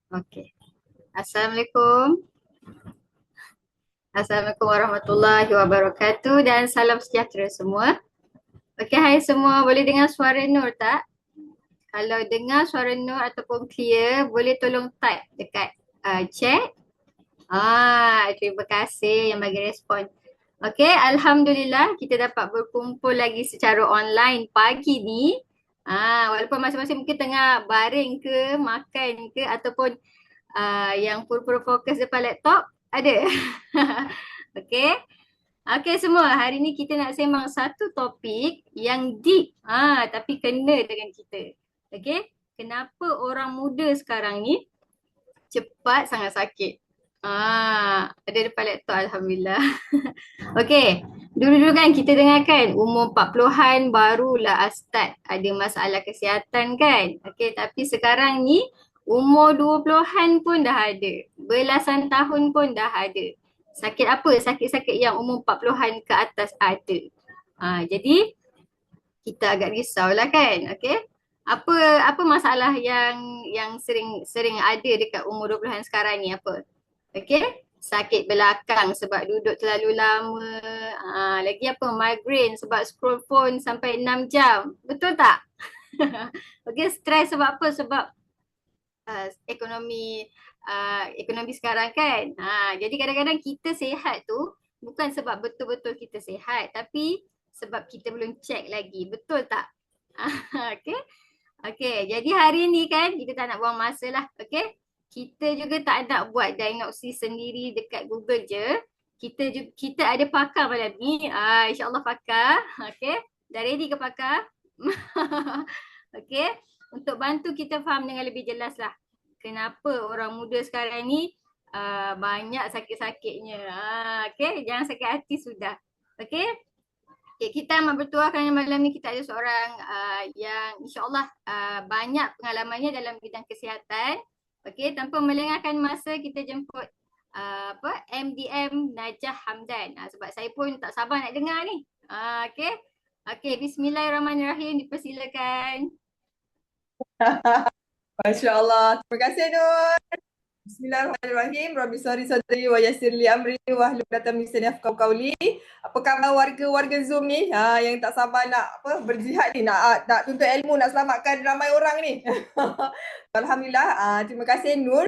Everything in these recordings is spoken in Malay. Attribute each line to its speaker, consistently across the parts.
Speaker 1: Okey. Assalamualaikum. Assalamualaikum warahmatullahi wabarakatuh dan salam sejahtera semua. Okey, hai semua. Boleh dengar suara Nur tak? Kalau dengar suara Nur ataupun clear, boleh tolong type dekat chat. Terima kasih yang bagi respon. Okey, Alhamdulillah kita dapat berkumpul lagi secara online pagi ni. Walaupun masing-masing mungkin tengah baring ke, makan ke ataupun yang pura-pura fokus depan laptop, ada. Okey. Okey semua, hari ni kita nak sembang satu topik yang deep tapi kena dengan kita. Okey. Kenapa orang muda sekarang ni cepat sangat sakit? Ada depan laptop alhamdulillah. Okey. Dulu-dulu kan kita dengar kan umur 40-an barulah start ada masalah kesihatan kan. Okey, tapi sekarang ni umur 20-an pun dah ada. Belasan tahun pun dah ada. Sakit apa? Sakit-sakit yang umur 40-an ke atas ada. Jadi kita agak risau lah kan. Okey. Apa masalah yang sering ada dekat umur 20-an sekarang ni apa? Okey. Sakit belakang sebab duduk terlalu lama. Lagi apa? Migraine sebab scroll phone sampai 6 jam. Betul tak? Okey, stres sebab apa? Sebab ekonomi sekarang kan. Jadi kadang-kadang kita sihat tu bukan sebab betul-betul kita sihat, tapi sebab kita belum check lagi. Betul tak? Okey. Okey, jadi hari ni kan kita tak nak buang masa lah. Okey. Kita juga tak nak buat diagnosis sendiri dekat Google je. Kita ada pakar malam ni. InsyaAllah pakar. Okey. Dah ready ke pakar? Okey. Untuk bantu kita faham dengan lebih jelas lah. Kenapa orang muda sekarang ni banyak sakit-sakitnya. Okey. Jangan sakit hati sudah. Okey. Okay, kita amat bertuah kerana malam ni kita ada seorang yang insyaAllah banyak pengalamannya dalam bidang kesihatan. Okey, tanpa melengahkan masa kita jemput MDM Najah Hamdan. Sebab saya pun tak sabar nak dengar ni. Okey. Okey, bismillahirrahmanirrahim, dipersilakan.
Speaker 2: Masya Allah. Terima kasih Nur. Bismillahirrahmanirrahim. Rabbi sari sadri wa yassir li amri wa hlul 'uqdatam min lisani yafqahu qawli. Apa khabar warga-warga Zoom ni yang tak sabar nak berjihad ni, nak tuntut ilmu, nak selamatkan ramai orang ni. Alhamdulillah. Terima kasih Nur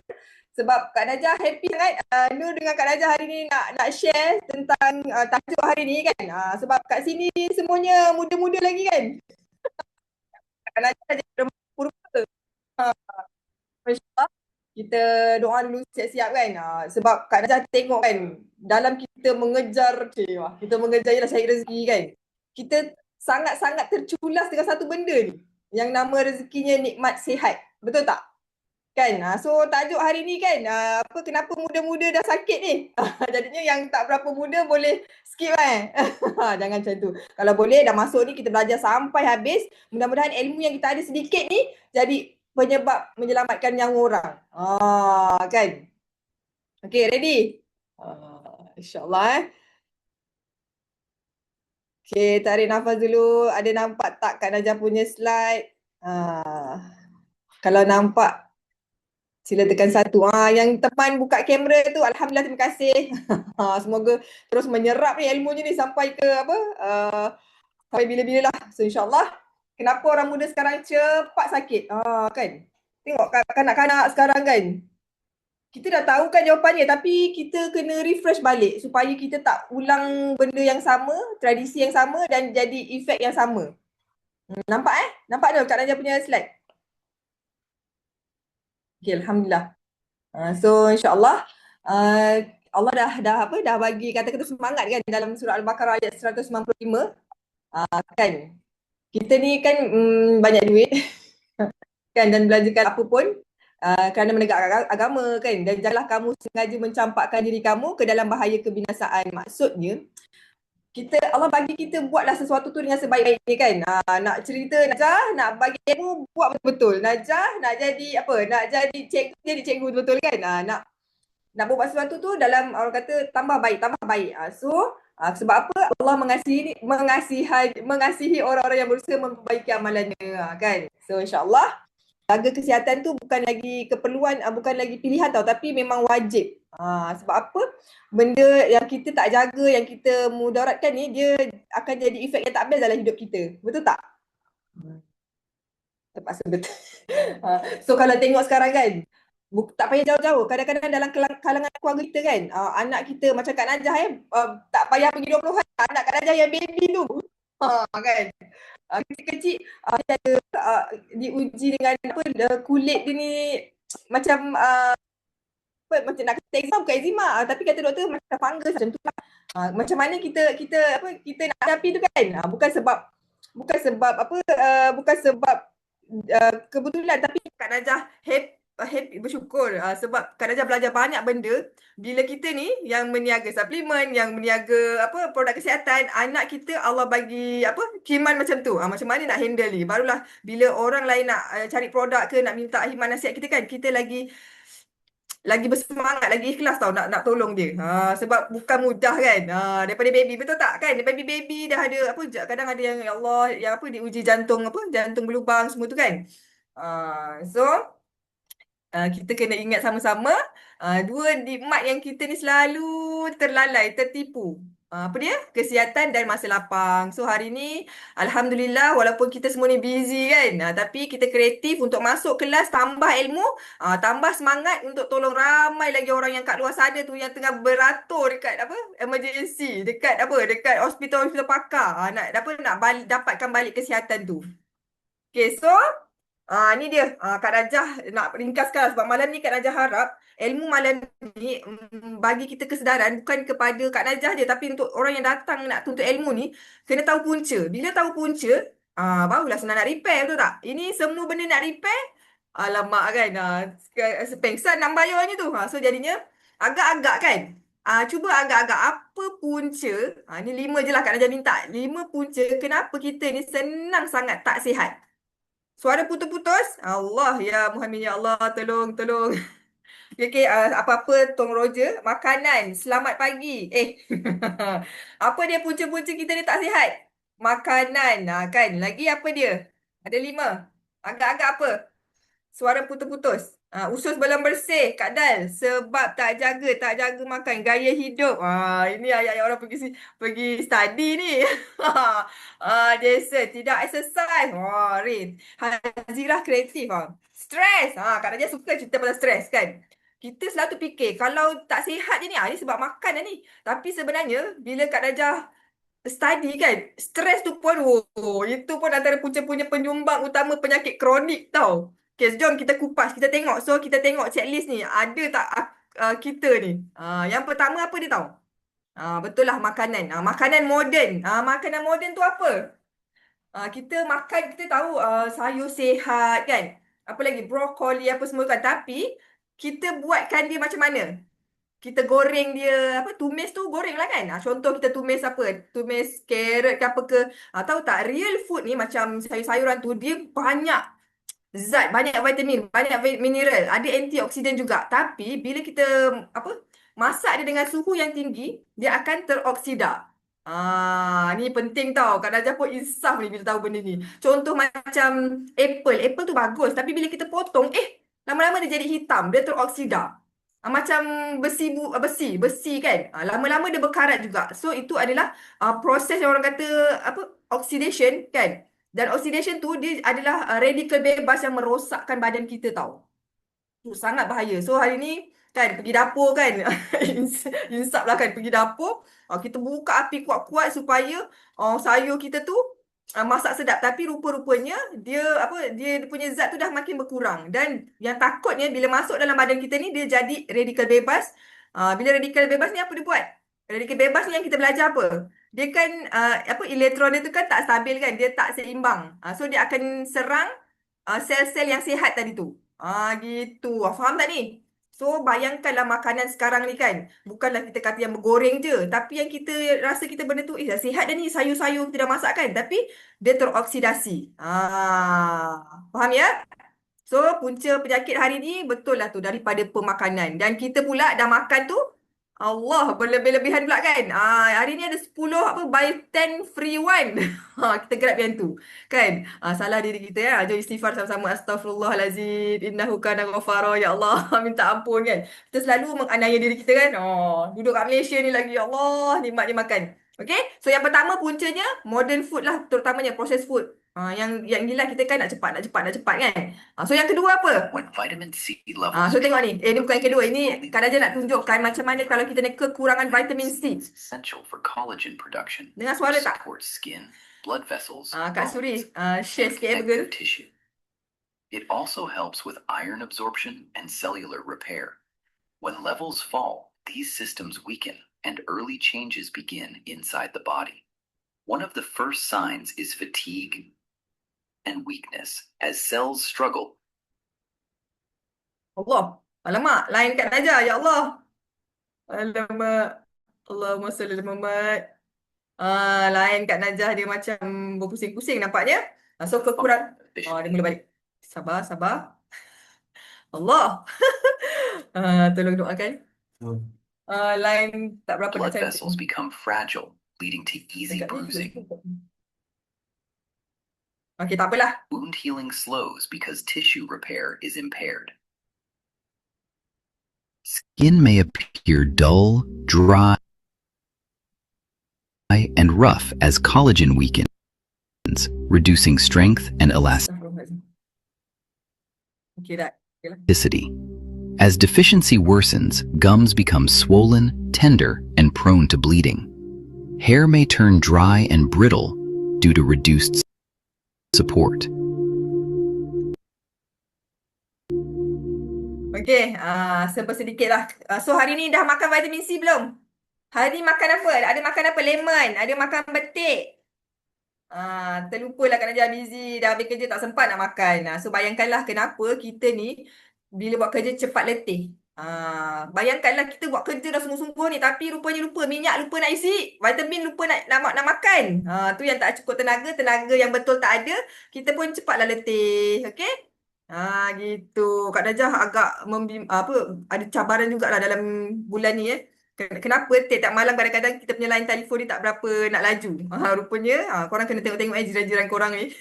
Speaker 2: sebab Kak Najah happy sangat Nur dengan Kak Najah hari ni nak share tentang tajuk hari ni kan. Sebab kat sini semuanya muda-muda lagi kan. Kak Najah jadi pura-pura. InsyaAllah kita doa dulu siap-siap kan. Sebab Kak Najah tengok kan, dalam kita mengejar kita mengejar ialah cari rezeki kan, kita sangat-sangat terculas dengan satu benda ni yang nama rezekinya nikmat sihat. Betul tak? Kan? So tajuk hari ni kan, kenapa muda-muda dah sakit ni. Jadinya yang tak berapa muda boleh skip Jangan macam tu. Kalau boleh dah masuk ni kita belajar sampai habis. Mudah-mudahan ilmu yang kita ada sedikit ni jadi penyebab menyelamatkan nyawa orang. Kan? Okay, ready? InsyaAllah Okay, tarik nafas dulu. Ada nampak tak Kak Najah punya slide? Kalau nampak, sila tekan satu. Yang teman buka kamera tu, alhamdulillah, terima kasih. Semoga terus menyerap ni ilmunya ni sampai ke sampai bila-bila lah. So insyaAllah, kenapa orang muda sekarang cepat sakit? Kan? Tengok kanak-kanak sekarang kan. Kita dah tahu kan jawapannya, tapi kita kena refresh balik supaya kita tak ulang benda yang sama, tradisi yang sama dan jadi efek yang sama. Nampak Nampak tak Kak Najah punya slide? Okay, alhamdulillah. So insyaAllah Allah dah bagi kata-kata semangat kan dalam surah Al-Baqarah ayat 195. Kan kita ni kan banyak duit kan dan belanjakan apa pun kerana menegakkan agama kan, dan janganlah kamu sengaja mencampakkan diri kamu ke dalam bahaya kebinasaan. Maksudnya Allah bagi kita buatlah sesuatu tu dengan sebaik-baiknya kan. Nak cerita Najah, nak bagi ilmu buat betul-betul. Najah nak jadi nak jadi cikgu, jadi cikgu betul-betul kan. Nak buat sesuatu tu dalam orang kata tambah baik. Sebab apa? Allah mengasihi orang-orang yang berusaha memperbaiki amalannya kan. So insyaAllah jaga kesihatan tu bukan lagi keperluan, bukan lagi pilihan tau, tapi memang wajib. Sebab apa? Benda yang kita tak jaga, yang kita mudaratkan ni, dia akan jadi efek yang tak best dalam hidup kita. Betul tak? Terpaksa betul. So kalau tengok sekarang kan, tak payah jauh-jauh. Kadang-kadang dalam kalangan keluarga kita kan, anak kita macam Kak Najah tak payah pergi 20 hari, anak Kak Najah yang baby tu. Kan? Kecil-kecil dia ada diuji dengan apa, kulit dia ni macam macam nak kata eczema, bukan eczema, tapi kata doktor macam fungus macam tu lah. Macam mana kita nak hadapi tu kan, bukan sebab kebetulan, tapi Kak Najah happy bersyukur sebab Kak Najah belajar banyak benda bila kita ni yang meniaga suplemen, yang meniaga produk kesihatan, anak kita Allah bagi kiman macam tu. Macam mana nak handle ni, barulah bila orang lain nak cari produk ke nak minta himan nasihat kita kan, kita lagi bersemangat, lagi ikhlas tau nak tolong dia. Sebab bukan mudah kan. Daripada baby, betul tak kan? Daripada baby dah ada kadang ada yang ya Allah, yang diuji jantung jantung berlubang semua tu kan. So kita kena ingat sama-sama, dua nikmat yang kita ni selalu terlalai, tertipu. Apa dia? Kesihatan dan masa lapang. So hari ni Alhamdulillah, walaupun kita semua ni busy kan, tapi kita kreatif untuk masuk kelas, tambah ilmu, tambah semangat untuk tolong ramai lagi orang yang kat luar sana tu yang tengah beratur dekat emergency, dekat hospital-hospital pakar, nak dapatkan balik kesihatan tu. Okay, so ni dia Kak Najah nak ringkaskan sebab malam ni Kak Najah harap ilmu malam ni bagi kita kesedaran bukan kepada Kak Najah je, tapi untuk orang yang datang nak tuntut ilmu ni kena tahu punca. Bila tahu punca, barulah senang nak repair, betul tak? Ini semua benda nak repair, alamak kan, sepengsan nak bayarnya tu. So jadinya agak-agak kan, cuba agak-agak apa punca, ni 5 je lah Kak Najah minta. 5 punca kenapa kita ni senang sangat tak sihat. Suara putus-putus. Allah, ya Muhammad, ya Allah, tolong. Okay, apa-apa Tong Roger, makanan, selamat pagi. Apa dia punca-punca kita ni tak sihat? Makanan, kan? Lagi apa dia? Ada 5. Agak-agak apa? Suara putus-putus. Usus belum bersih, Kak Dal. Sebab tak jaga makan. Gaya hidup. Ini ayat-ayat orang pergi study ni. Jason, tidak exercise. Rin. Hazirah kreatif. Stres. Kak Najah suka cerita pasal stres kan. Kita selalu fikir, kalau tak sihat je ni, ni sebab makan dah ni. Tapi sebenarnya, bila Kak Najah study kan, stres tu pun, itu pun antara punca-punca penyumbang utama penyakit kronik tau. Okay, jom kita kupas, kita tengok. So, kita tengok checklist ni, ada tak kita ni. Yang pertama apa dia tahu? Betul lah, makanan. Makanan moden. Makanan moden tu apa? Kita makan, kita tahu sayur sihat kan. Apa lagi? Brokoli apa semua kan. Tapi, kita buatkan dia macam mana? Kita goreng dia, tumis tu goreng lah kan. Contoh kita tumis tumis carrot ke apa ke. Tahu tak, real food ni macam sayur-sayuran tu, dia banyak zat, banyak vitamin, banyak mineral, ada antioksidan juga. Tapi bila kita masak dia dengan suhu yang tinggi, dia akan teroksida. Ni penting tau. Kak Najah pun insaf ni bila tahu benda ni. Contoh macam apple tu bagus, tapi bila kita potong, lama-lama dia jadi hitam, dia teroksida. Macam besi kan. Lama-lama dia berkarat juga. So itu adalah proses yang orang kata oxidation kan. Dan oxidation tu dia adalah radikal bebas yang merosakkan badan kita tau. Tu sangat bahaya. So hari ni kan pergi dapur kan. Insap lah kan pergi dapur. Kita buka api kuat-kuat supaya sayur kita tu masak sedap. Tapi rupa-rupanya dia punya zat tu dah makin berkurang. Dan yang takutnya bila masuk dalam badan kita ni dia jadi radikal bebas. Bila radikal bebas ni apa dia buat? Radikal bebas ni yang kita belajar apa? Dia kan elektron dia tu kan tak stabil kan, dia tak seimbang. So dia akan serang sel-sel yang sihat tadi tu. Gitu. Faham tak ni? So bayangkanlah makanan sekarang ni kan, bukanlah kita kata yang bergoreng je, tapi yang kita rasa kita benda tu dah sihat dah ni, sayur-sayur kita dah masak kan, tapi dia teroksidasi. Faham ya? So punca penyakit hari ni betul lah tu daripada pemakanan. Dan kita pula dah makan tu Allah, berlebih-lebihan pula kan. Hari ni ada 10 apa buy 10 free one. Kita grab yang tu. Kan? Salah diri kita ya. Jom istighfar sama-sama. Astaghfirullahalazim. Innahu kana ghafara. Ya Allah, minta ampun kan. Kita selalu menganiaya diri kita kan. Duduk kat Malaysia ni lagi. Ya Allah, nikmat dia makan. Okay? So yang pertama puncanya modern food lah, terutamanya processed food. Yang inilah kita kan nak cepat, nak cepat, nak cepat kan. So yang kedua apa?
Speaker 3: When vitamin C levels
Speaker 2: So tengok ni. Ni bukan yang kedua. Ini Kak Raja nak tunjukkan macam mana kalau kita ni kekurangan vitamin C.
Speaker 3: is essential for collagen production,
Speaker 2: Dengar suara
Speaker 3: which
Speaker 2: tak?
Speaker 3: supports skin, blood vessels,
Speaker 2: Kak Suri, share
Speaker 3: and
Speaker 2: sikit ya
Speaker 3: connective
Speaker 2: burger.
Speaker 3: tissue. It also helps with iron absorption and cellular repair. When levels fall, these systems weaken and early changes begin inside the body. One of the first signs is fatigue and weakness as cells struggle.
Speaker 2: Allah. Alamak, lain Kak Raja. Ya Allah. Alamak. Allahumma salli ala Muhammad. Lain Kak Najah, dia macam berpusing-pusing nampaknya. So kekurang. Dia mula balik. Sabar, sabar. Allah. Tolong doakan. Lain tak berapa nak
Speaker 3: Blood
Speaker 2: cantik.
Speaker 3: vessels become fragile, leading to easy bruising.
Speaker 2: Okay, tak apalah.
Speaker 3: Wound healing slows because tissue repair is impaired. Skin may appear dull, dry, and rough as collagen weakens, reducing strength and
Speaker 2: Okay, dah. Okay lah.
Speaker 3: elasticity. As deficiency worsens, gums become swollen, tender, and prone to bleeding. Hair may turn dry and brittle due to reduced support.
Speaker 2: Okay, serba sedikit lah. So hari ni dah makan vitamin C belum? Hari ni makan apa? Ada makan apa? Lemon. Ada makan betik. Terlupalah Kak Najah busy. Dah habis kerja tak sempat nak makan. So bayangkanlah kenapa kita ni bila buat kerja cepat letih. Bayangkanlah kita buat kerja dah sungguh-sungguh ni tapi rupanya lupa minyak, lupa nak isi, vitamin lupa nak makan. Tu yang tak cukup tenaga yang betul tak ada, kita pun cepatlah letih. Okey? Gitu. Kak Najah agak ada cabaran jugalah dalam bulan ni Kenapa tiap-tiap malam kadang-kadang kita punya line telefon ni tak berapa nak laju. Rupanya korang kena tengok-tengok jiran-jiran korang ni.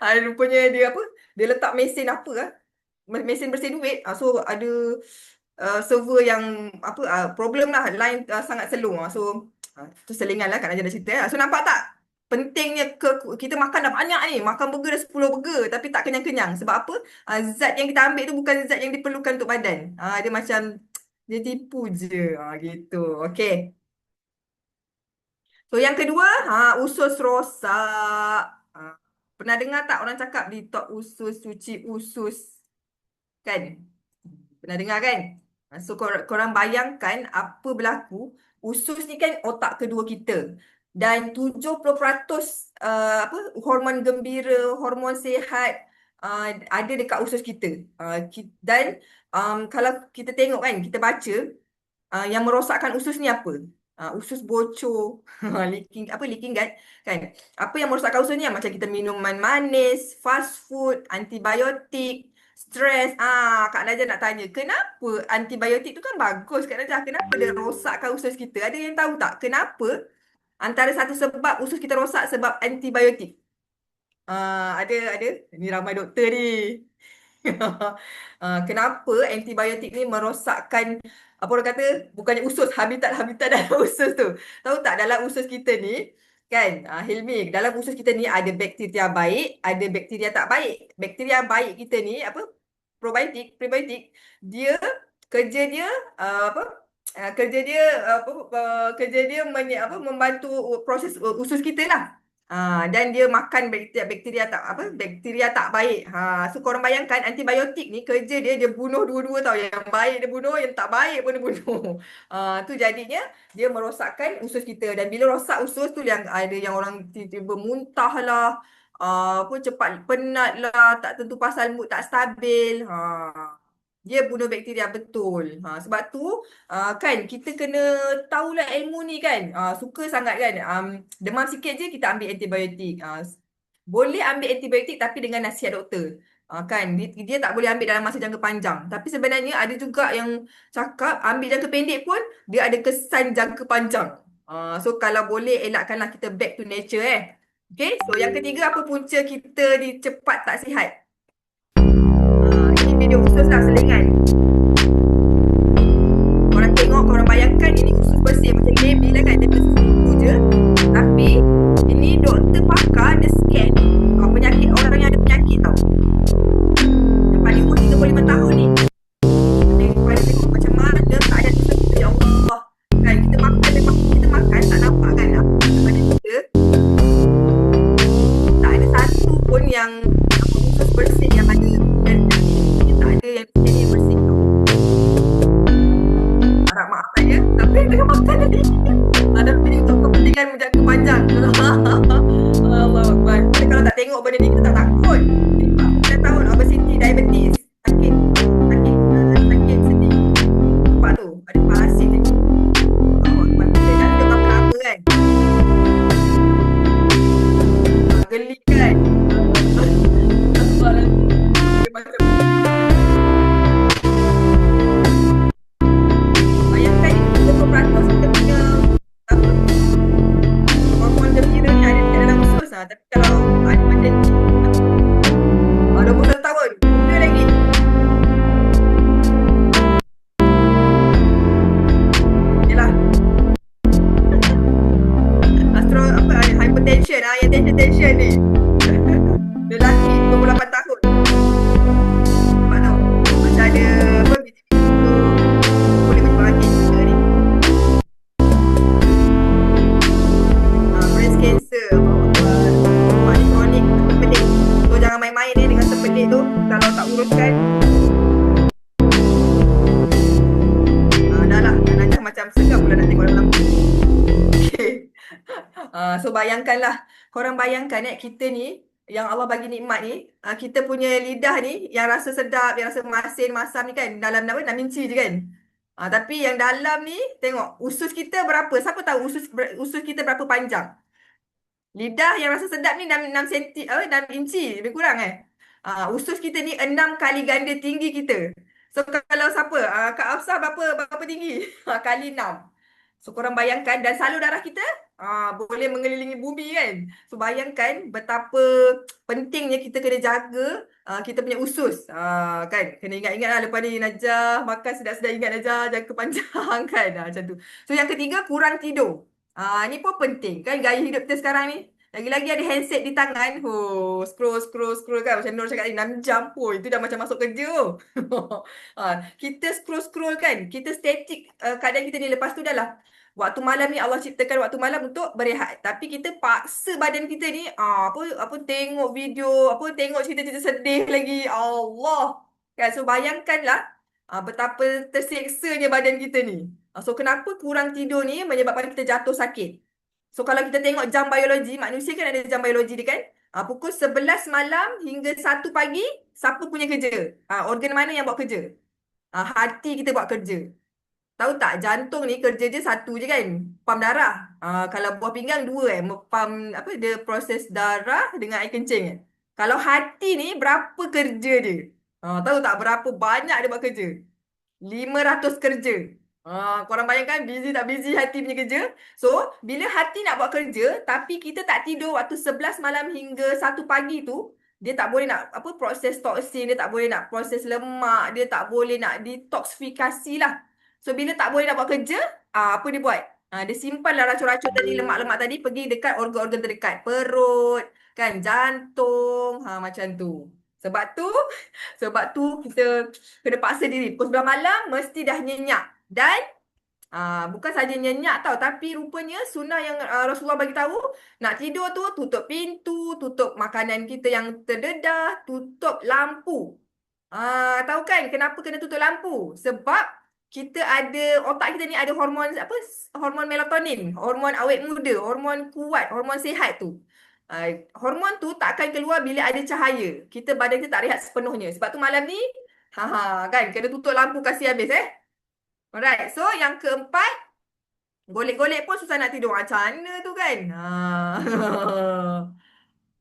Speaker 2: Rupanya dia dia letak mesin mesin bersih duit. So ada server yang problem lah, line sangat slow. So tu selingan lah Kak Najah dah cerita. So nampak tak? Pentingnya kita makan dah banyak ni. Makan burger dah 10 burger tapi tak kenyang-kenyang. Sebab apa? Zat yang kita ambil tu bukan zat yang diperlukan untuk badan. Dia macam dia tipu je. Gitu. Okay. So yang kedua, usus rosak. Pernah dengar tak orang cakap detox usus, cuci usus? Kan? Pernah dengar kan? So korang bayangkan apa berlaku. Usus ni kan otak kedua kita. Dan 70% hormon gembira, hormon sihat ada dekat usus kita. Dan kalau kita tengok kan, kita baca yang merosakkan usus ni apa? Usus bocor, leaking gut kan. Apa yang merosakkan usus ni? Macam kita minuman manis, fast food, antibiotik, stres. Kak Najah nak tanya, kenapa antibiotik tu kan bagus Kak Najah? Kenapa dia rosakkan usus kita? Ada yang tahu tak? Kenapa? Antara satu sebab usus kita rosak sebab antibiotik. Ada. Ni ramai doktor ni. Kenapa antibiotik ni merosakkan apa orang kata bukannya usus, habitat dalam usus tu. Tahu tak dalam usus kita ni kan, Hilmi, dalam usus kita ni ada bakteria baik, ada bakteria tak baik. Bakteria baik kita ni probiotik, prebiotik, dia kerja dia membantu proses usus kita lah. Dan dia makan bakteria tak baik. So korang bayangkan antibiotik ni kerja dia bunuh dua-dua tau. Yang baik dia bunuh, yang tak baik pun dia bunuh. Tu jadinya dia merosakkan usus kita. Dan bila rosak usus tu yang ada yang orang tiba-tiba muntah lah, cepat penat lah, tak tentu pasal mood tak stabil. Dia bunuh bakteria betul. Sebab tu kan kita kena tahulah ilmu ni kan. Suka sangat kan. Demam sikit je kita ambil antibiotik. Boleh ambil antibiotik tapi dengan nasihat doktor. Kan dia tak boleh ambil dalam masa jangka panjang. Tapi sebenarnya ada juga yang cakap ambil jangka pendek pun dia ada kesan jangka panjang. So kalau boleh elakkanlah kita back to nature Okay, so yang ketiga apa punca kita ni cepat tak sihat? Ini video usus lah selingan. Korang tengok, korang bayangkan ini usus bersih macam baby lah kan. Dia bersih je. Tapi ini doktor pakar dia scan penyakit orang yang ada penyakit tau. Yang paling umur 35 tahun ni. Tengok macam mana tak ada kita. Ya Allah. Kan kita makan memang kita makan tak nampak kan pada kita. Tak ada satu pun yang usus bersih yang ada. Dan tak ada yang scan bersih tau. Harap maaf saya. Tapi tengah makan tadi. Tapi untuk kepentingan menjangka panjang. Allah Akbar. Kalau tak tengok benda ni kita tak takut. Kita tahu obesity, diabetes, sakit sedih. Nampak tu, ada parasit ni. Allah Akbar. Kita tak ada berapa lama kan. Geli kan. Bayangkan ni 20% kita punya hormon gembira ni ada dalam usus tapi kalau ada macam ni 21 tahun muda lagi. Yelah hypertension yang tension ni lelaki 28 tahun. Nampak tau macam ada apa biji-biji tu boleh berbagi juga ni. Breast cancer ni kronik terpelik. So jangan main-main dengan terpelik tu. Kalau tak uruskan dah lah dah macam seram pula nak tengok dalam okay. So bayangkanlah, korang bayangkan kita ni yang Allah bagi nikmat ni, kita punya lidah ni yang rasa sedap, yang rasa masin, masam ni kan dalam apa 6 inci je kan. Tapi yang dalam ni tengok usus kita berapa? Siapa tahu usus kita berapa panjang? Lidah yang rasa sedap ni 6 inci lebih kurang usus kita ni 6 kali ganda tinggi kita. So kalau siapa? Kak Afsah berapa tinggi? Kali 6. So korang bayangkan dan salur darah kita boleh mengelilingi bumi kan. So bayangkan betapa pentingnya kita kena jaga kita punya usus. Kan kena ingat-ingat lah lepas ni Najah makan sedap-sedap, ingat Najah jangka panjang kan macam tu. So yang ketiga kurang tidur. Ni pun penting kan gaya hidup kita sekarang ni. Lagi-lagi ada handset di tangan. Scroll kan. Macam Nur cakap ni 6 jam pun. Itu dah macam masuk kerja. Kita scroll kan. Kita static keadaan kita ni. Lepas tu dah lah. Waktu malam ni Allah ciptakan waktu malam untuk berehat. Tapi kita paksa badan kita ni apa tengok video, tengok cerita-cerita sedih lagi. Allah. Kan so bayangkanlah betapa terseksanya badan kita ni. So kenapa kurang tidur ni menyebabkan kita jatuh sakit. So kalau kita tengok jam biologi, manusia kan ada jam biologi dia kan. Pukul 11 malam hingga 1 pagi, siapa punya kerja? Organ mana yang buat kerja? Hati kita buat kerja. Tahu tak, jantung ni kerja je satu je kan, pam darah. Kalau buah pinggang 2 pam dia proses darah dengan air kencing Kalau hati ni berapa kerja dia? Tahu tak berapa banyak dia buat kerja? 500 kerja. Korang bayangkan busy tak busy hati punya kerja. So, bila hati nak buat kerja, tapi kita tak tidur waktu 11 malam hingga 1 pagi tu, dia tak boleh nak proses toksin, dia tak boleh nak proses lemak, dia tak boleh nak detoksifikasi lah. So, bila tak boleh nak buat kerja, apa dia buat? Dia simpanlah racun-racun tadi, lemak-lemak tadi pergi dekat organ-organ terdekat. Perut, kan, jantung, macam tu. Sebab tu kita kena paksa diri. Pukul 9 malam mesti dah nyenyak. Dan bukan saja nyenyak tau, tapi rupanya sunnah yang Rasulullah bagi tahu, nak tidur tu tutup pintu, tutup makanan kita yang terdedah, tutup lampu. Tahu kan kenapa kena tutup lampu? Sebab kita ada, otak kita ni ada hormon hormon melatonin, hormon awet muda, hormon kuat, hormon sihat tu. Hormon tu tak akan keluar bila ada cahaya. Badan kita tak rehat sepenuhnya. Sebab tu malam ni kan kena tutup lampu kasih habis Alright. So yang keempat, golek-golek pun susah nak tidur. Macam mana tu kan?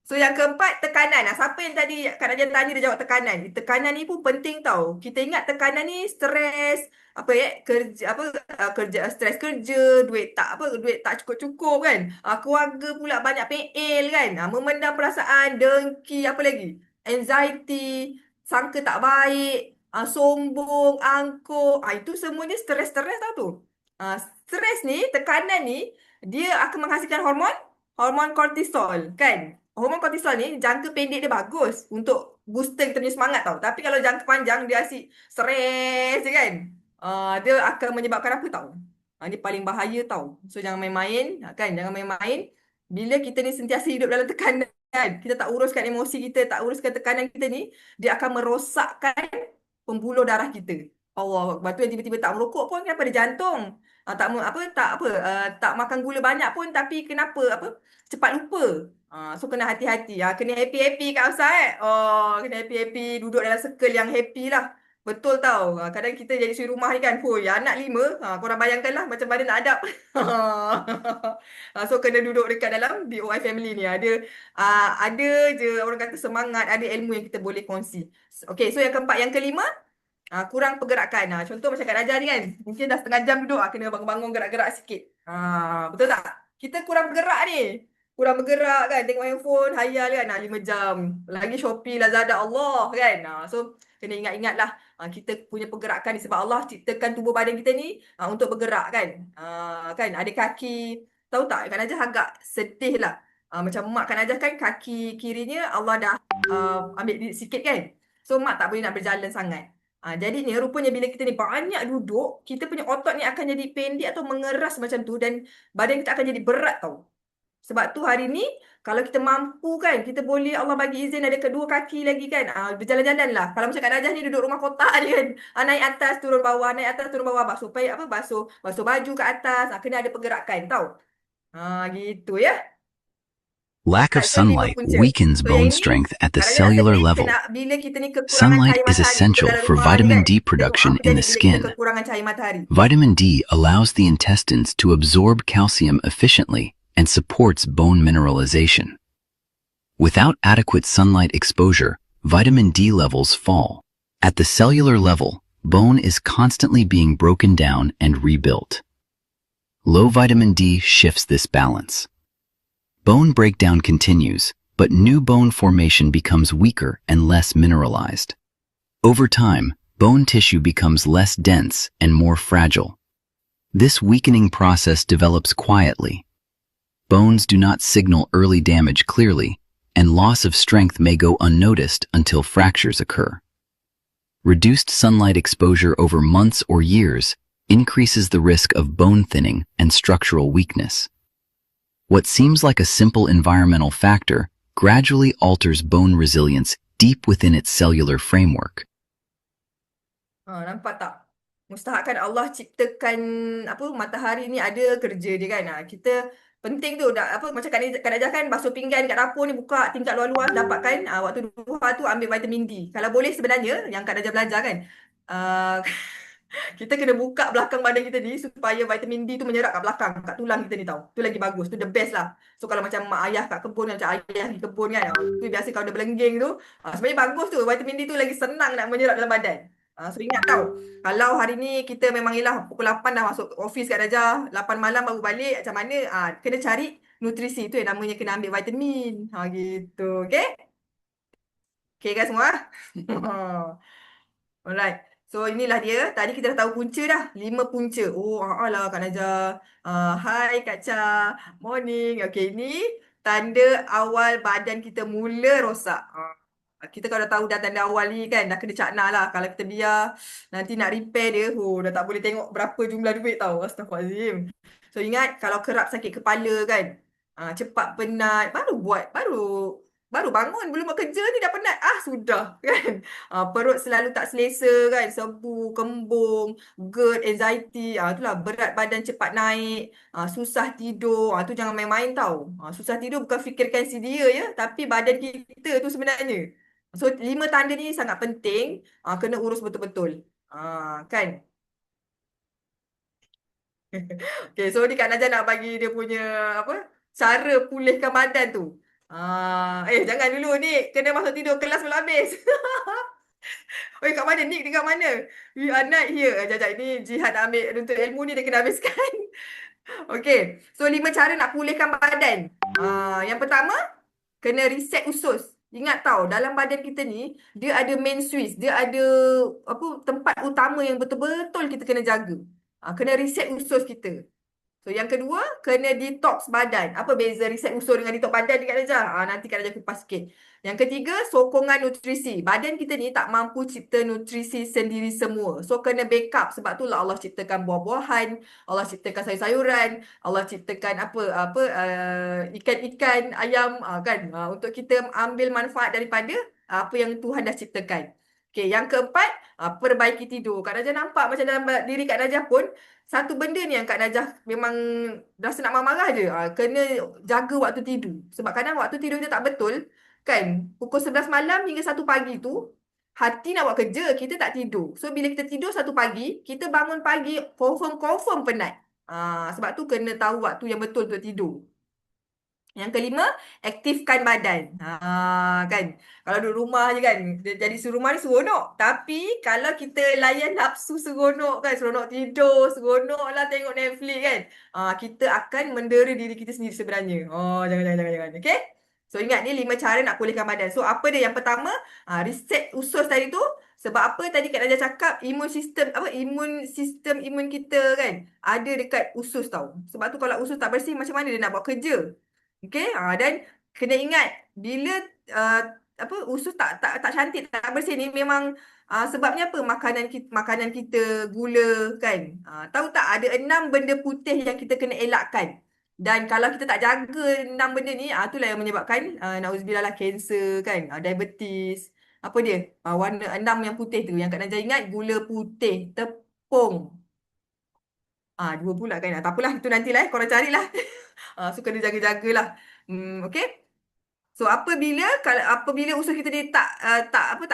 Speaker 2: So yang keempat, tekanan. Siapa yang tadi Kak Nadia tanya dia jawab tekanan. Tekanan ni pun penting tau. Kita ingat tekanan ni stres, apa ya, kerja apa kerja stres kerja, duit tak cukup-cukup kan. Keluarga pula banyak PL kan. Memendam perasaan, dengki, apa lagi? Anxiety, sangka tak baik, sombong, angkuh. Itu semuanya stres-stres tau tu. Stres ni, tekanan ni dia akan menghasilkan hormon kortisol kan. Hormon kortisol ni jangka pendek dia bagus untuk booster kita punya semangat tau. Tapi kalau jangka panjang dia asyik stres je kan. Dia akan menyebabkan apa tau? Ni paling bahaya tau. So jangan main-main kan. Jangan main-main. Bila kita ni sentiasa hidup dalam tekanan, kita tak uruskan emosi kita, tak uruskan tekanan kita ni, dia akan merosakkan pembuluh darah kita. Allah, lepas tu yang tiba-tiba tak merokok pun kenapa ada jantung? Tak makan gula banyak pun tapi kenapa cepat lupa. So kena hati-hati. Kena happy-happy Kak Hafsah kena happy-happy, duduk dalam circle yang happy lah. Betul tau. Kadang kita jadi suri rumah ni kan. Anak 5. Korang bayangkanlah macam mana nak adap. So kena duduk dekat dalam DOI family ni. Ada je orang kata semangat, ada ilmu yang kita boleh kongsi. Okay, so yang keempat. Yang kelima, kurang pergerakan. Contoh macam Kak Raja ni kan. Mungkin dah setengah jam duduk. Kena bangun-bangun gerak-gerak sikit. Betul tak? Kita kurang bergerak ni. Kurang bergerak kan. Tengok handphone. Hayal kan. 5 jam. Lagi Shopee, Lazada, Allah kan. So kena ingat-ingat lah. Kita punya pergerakan ni. Sebab Allah ciptakan tubuh badan kita ni untuk bergerak kan. Kan ada kaki. Tahu tak? Kak Najah agak sedih lah. Macam mak Kak Najah kan kaki kirinya Allah dah ambil sikit kan. So mak tak boleh nak berjalan sangat. Jadi ni rupanya bila kita ni banyak duduk, kita punya otot ni akan jadi pendek atau mengeras macam tu dan badan kita akan jadi berat tau. Sebab tu hari ni kalau kita mampu kan, kita boleh Allah bagi izin ada kedua kaki lagi kan. Berjalan-jalan lah. Kalau macam Kak Najah ni duduk rumah kotak je kan. Naik atas turun bawah, naik atas turun bawah, basuh baju kat atas. Kena ada pergerakan tau. Gitu ya.
Speaker 3: Lack of
Speaker 2: So lima
Speaker 3: sunlight
Speaker 2: punca.
Speaker 3: weakens
Speaker 2: So yang
Speaker 3: bone
Speaker 2: ini
Speaker 3: strength at the
Speaker 2: Kak Najah nak
Speaker 3: cellular
Speaker 2: tadi
Speaker 3: level.
Speaker 2: bila kita ni kekurangan
Speaker 3: Sunlight
Speaker 2: cahaya
Speaker 3: is
Speaker 2: matahari
Speaker 3: essential
Speaker 2: dalam
Speaker 3: for
Speaker 2: rumah ni kan.
Speaker 3: vitamin D
Speaker 2: Tengok
Speaker 3: production
Speaker 2: apa
Speaker 3: in
Speaker 2: jadi
Speaker 3: the
Speaker 2: bila kita
Speaker 3: skin.
Speaker 2: kekurangan cahaya matahari.
Speaker 3: Vitamin D allows the intestines to absorb calcium efficiently and supports bone mineralization. Without adequate sunlight exposure, vitamin D levels fall. At the cellular level, bone is constantly being broken down and rebuilt. Low vitamin D shifts this balance. Bone breakdown continues, but new bone formation becomes weaker and less mineralized. Over time, bone tissue becomes less dense and more fragile. This weakening process develops quietly. Bones do not signal early damage clearly, and loss of strength may go unnoticed until fractures occur. Reduced sunlight exposure over months or years increases the risk of bone thinning and structural weakness. What seems like a simple environmental factor gradually alters bone resilience deep within its cellular framework.
Speaker 2: Nampak tak? Mustahakkan Allah ciptakan matahari ni ada kerja dia kan. Kita penting tu macam Kak Najah kan basuh pinggan kat dapur ni buka tingkat luar-luar dapatkan waktu duha tu ambil vitamin D. Kalau boleh sebenarnya yang Kak Najah belajar kan. Uh, kita kena buka belakang badan kita ni supaya vitamin D tu menyerap kat belakang, kat tulang kita ni tau. Tu lagi bagus, tu the best lah. So kalau macam mak ayah kat kebun, macam ayah di kebun kan, tu biasa kalau dia belengging tu, sebenarnya bagus tu, vitamin D tu lagi senang nak menyerap dalam badan. So ingat tau, kalau hari ni kita memang ialah pukul 8 dah masuk office kat Raja, 8 malam baru balik, macam mana, kena cari nutrisi tu yang namanya kena ambil vitamin. Gitu, okay? Okay guys semua? Alright. So inilah dia. Tadi kita dah tahu punca dah. 5 punca. Alah Kak Najah. Hai Kak Cha. Morning. Okay, ini tanda awal badan kita mula rosak. Kita kalau dah tahu dah tanda awal ni kan, dah kena cakna lah. Kalau kita biar nanti nak repair dia, dah tak boleh tengok berapa jumlah duit tau. Astaghfirullahaladzim. So ingat, kalau kerap sakit kepala kan, cepat penat, baru bangun, belum buat kerja ni dah penat. Sudah kan. Perut selalu tak selesa kan, sebu, kembung, GERD, anxiety. Itulah berat badan cepat naik, susah tidur. Tu jangan main-main tau. Susah tidur bukan fikirkan si dia ya, tapi badan kita tu sebenarnya. So 5 tanda ni sangat penting, kena urus betul-betul. Kan? Okay, so ni Kak Najah nak bagi dia punya cara pulihkan badan tu. Jangan dulu ni. Kena masuk tidur. Kelas belum habis. Oi, kat mana? Nick dekat mana? We are not here. Jajak, ni Jihad nak ambil runtut ilmu ni dia kena habiskan. Okay. So, 5 cara nak pulihkan badan. Yang pertama, kena reset usus. Ingat tau, dalam badan kita ni, dia ada main switch. Dia ada tempat utama yang betul-betul kita kena jaga. Kena reset usus kita. So, yang kedua, kena detox badan. Apa beza reset usus dengan detox badan ni Kak Najah? Nanti Kak Najah kupas sikit. Yang ketiga, sokongan nutrisi. Badan kita ni tak mampu cipta nutrisi sendiri semua. So, kena backup. Sebab tu lah Allah ciptakan buah-buahan, Allah ciptakan sayur-sayuran, Allah ciptakan ikan-ikan, ayam, kan? Untuk kita ambil manfaat daripada apa yang Tuhan dah ciptakan. Okay, yang keempat, perbaiki tidur. Kak Najah nampak macam dalam diri Kak Najah pun, satu benda ni yang Kak Najah memang rasa nak marah-marah je. Kena jaga waktu tidur. Sebab kadang waktu tidur kita tak betul. Kan? Pukul 11 malam hingga 1 pagi tu, hati nak buat kerja, kita tak tidur. So, bila kita tidur 1 pagi, kita bangun pagi, confirm penat. Sebab tu kena tahu waktu yang betul untuk tidur. Yang kelima, aktifkan badan. Kan? Kalau duduk rumah je kan, jadi rumah ni seronok. Tapi kalau kita layan nafsu seronok kan, seronok tidur, seronok lah tengok Netflix kan, kita akan mendera diri kita sendiri sebenarnya. Jangan. Okay? So, ingat ni 5 cara nak pulihkan badan. So, apa dia? Yang pertama, reset usus tadi tu. Sebab apa tadi Kak Najah cakap, imun sistem imun kita kan, ada dekat usus tau. Sebab tu kalau usus tak bersih, macam mana dia nak buat kerja? Okay, dan kena ingat bila usus tak cantik, tak bersih ni memang sebabnya apa? Makanan kita gula kan. Tahu tak ada 6 benda putih yang kita kena elakkan. Dan kalau kita tak jaga 6 benda ni, itulah yang menyebabkan nauzubillah lah kanser kan, diabetes. Apa dia? Warna 6 yang putih tu yang Kak Najah ingat, gula putih, tepung. 2 pula kan. Tak apalah, itu nantilah korang carilah. So kena jaga-jagalah. Okay. So apabila usus kita ni tak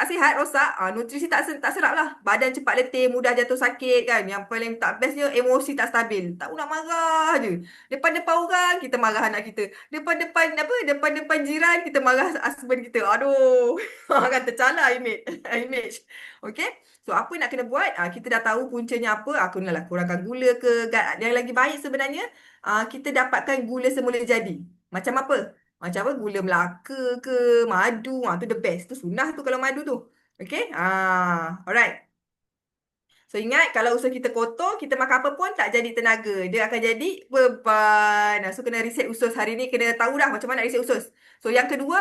Speaker 2: sihat, rosak, nutrisi tak serap lah. Badan cepat letih, mudah jatuh sakit kan. Yang paling tak bestnya, emosi tak stabil. Tak nak marah je. Depan-depan orang kita marah anak kita. Depan-depan jiran kita marah husband kita. Aduh. Kan tercalar image. Okay. So apa nak kena buat? Kita dah tahu puncanya apa. Kenalah kurangkan gula ke. Yang lagi baik sebenarnya, kita dapatkan gula semula jadi. Macam apa? Macam apa? Gula Melaka ke, madu. Tu the best. Tu sunnah tu kalau madu tu. Okay? Alright. So ingat, kalau usus kita kotor, kita makan apa pun tak jadi tenaga. Dia akan jadi beban. So kena reset usus. Hari ni kena tahu dah macam mana nak reset usus. So yang kedua,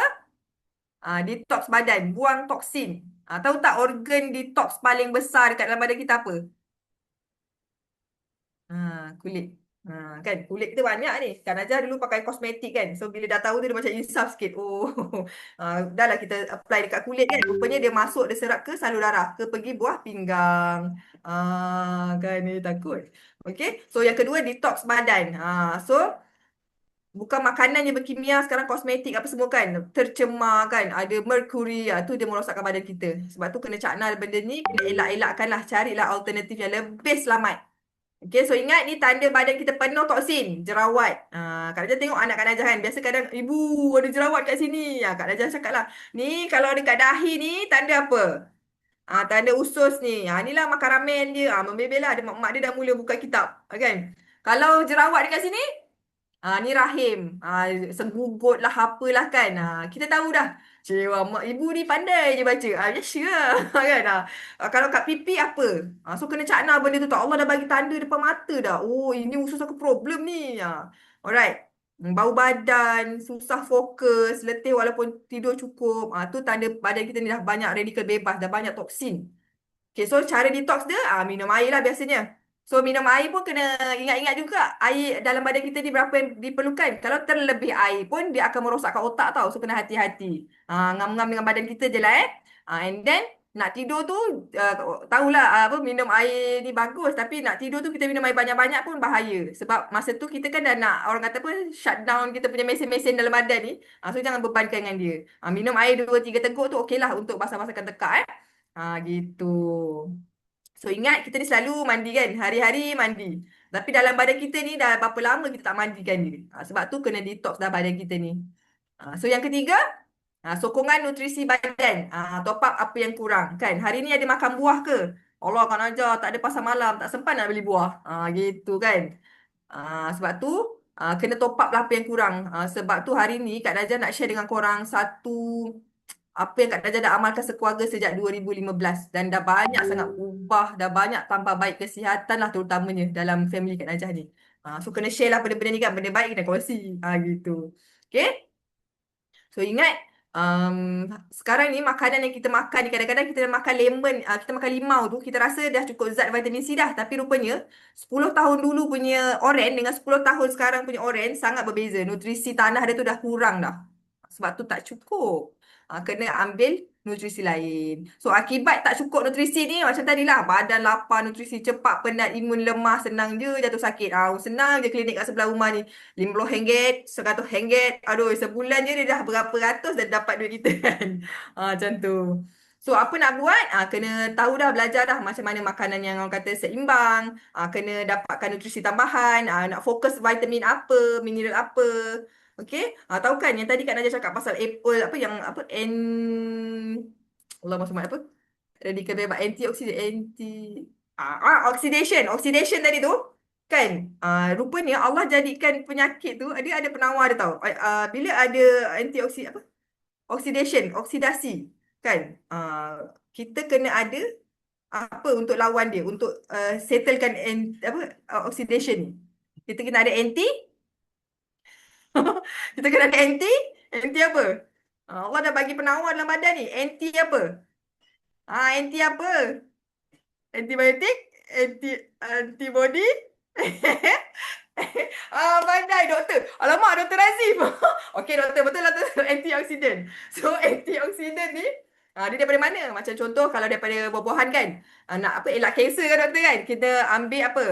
Speaker 2: detox badan. Buang toksin. Tahu tak organ detox paling besar dekat dalam badan kita apa? Kulit. Kan kulit kita banyak ni. Kan Najah dulu pakai kosmetik kan. So bila dah tahu tu dia macam insaf sikit. Dah lah kita apply dekat kulit kan. Rupanya dia masuk, dia serap ke salur darah, ke pergi buah pinggang. Kan ni takut. Okay. So yang kedua, detox badan. So bukan makanan yang berkimia, sekarang kosmetik apa semua kan, tercemar kan, ada merkuri, tu dia merosakkan badan kita. Sebab tu kena cakna benda ni, kena elak-elakkan lah, carilah alternatif yang lebih selamat. Okay, so ingat ni tanda badan kita penuh toksin, jerawat. Kak Najah tengok anak Kak Najah kan, biasa kadang, ibu ada jerawat kat sini. Kak Najah cakap lah, ni kalau dekat dahi ni tanda apa? Tanda usus ni. Inilah makan ramen dia. Membebel lah, mak dia dah mula buka kitab. Kan? Kalau jerawat dekat sini, ni rahim. Senggugut lah, apalah kan. Kita tahu dah. Cewa, mak ibu ni pandai je baca. Biasa lah. Kan? Kalau kat pipi apa? So kena cakna benda tu tak. Allah dah bagi tanda depan mata dah. Oh, ini usus aku problem ni. Alright. Bau badan, susah fokus, letih walaupun tidur cukup. Tu tanda badan kita ni dah banyak radikal bebas, dah banyak toksin. Okay, so cara detox dia, minum air lah biasanya. So, minum air pun kena ingat-ingat juga. Air dalam badan kita ni berapa yang diperlukan. Kalau terlebih air pun, dia akan merosakkan otak tau. So, kena hati-hati. Ngam-ngam dengan badan kita je lah and then, nak tidur tu, tahulah minum air ni bagus. Tapi nak tidur tu, kita minum air banyak-banyak pun bahaya. Sebab masa tu kita kan dah nak, orang kata apa, shut down kita punya mesin-mesin dalam badan ni. So, jangan bebankan dengan dia. Minum air 2-3 teguk tu okey lah untuk basah-basahkan tekak gitu. So ingat, kita ni selalu mandi kan, hari-hari mandi. Tapi dalam badan kita ni dah berapa lama kita tak mandikan dia. Sebab tu kena detox dah badan kita ni. So yang ketiga, sokongan nutrisi badan. Top up apa yang kurang kan. Hari ni ada makan buah ke? Allah akan ajar, tak ada pasar malam, tak sempat nak beli buah. Gitu kan. Sebab tu kena top up lah apa yang kurang. Sebab tu hari ni Kak Najah nak share dengan korang satu apa yang Kak Najah dah amalkan sekeluarga sejak 2015 dan dah banyak sangat ubah, dah banyak tambah baik kesihatan lah terutamanya dalam family Kak Najah ni. So kena share lah benda-benda ni kan, benda baik kena kongsi. Gitu. Okay? So ingat sekarang ni makanan yang kita makan ni kadang-kadang kita makan lemon, kita makan limau tu kita rasa dah cukup zat vitamin C dah, tapi rupanya 10 tahun dulu punya oren dengan 10 tahun sekarang punya oren sangat berbeza. Nutrisi tanah dia tu dah kurang dah. Sebab tu tak cukup. Kena ambil nutrisi lain. So akibat tak cukup nutrisi ni macam tadilah, badan lapar, nutrisi cepat, penat, imun lemah, senang je jatuh sakit. Senang je klinik kat sebelah rumah ni. RM50, RM100. Aduh, sebulan je dia dah berapa ratus dan dapat duit kita kan. Macam tu. So, apa nak buat? Kena tahu dah, belajar dah macam mana makanan yang orang kata seimbang. Kena dapatkan nutrisi tambahan. Nak fokus vitamin apa, mineral apa. Okay? Tahu kan yang tadi Kak Najah cakap pasal apple, apa yang, apa, Allah maksud apa? Radikal bebas, oxidation tadi tu. Kan, rupanya Allah jadikan penyakit tu, dia ada penawar dia tahu. Bila ada apa? Oksidasi. Kan, kita kena ada apa untuk lawan dia, untuk settlekan oxidation ni. Kita kena ada kita kena ada anti apa? Allah dah bagi penawar dalam badan ni. Anti apa? Anti apa? Antibiotik, antibody. Pandai doktor. Alamak, Doktor Azif. Okey doktor, betul lah tu. Antioksidan. So antioksidan ni dia daripada mana? Macam contoh kalau daripada buah-buahan kan. Nak apa, elak kanser kan doktor kan. Kita ambil apa?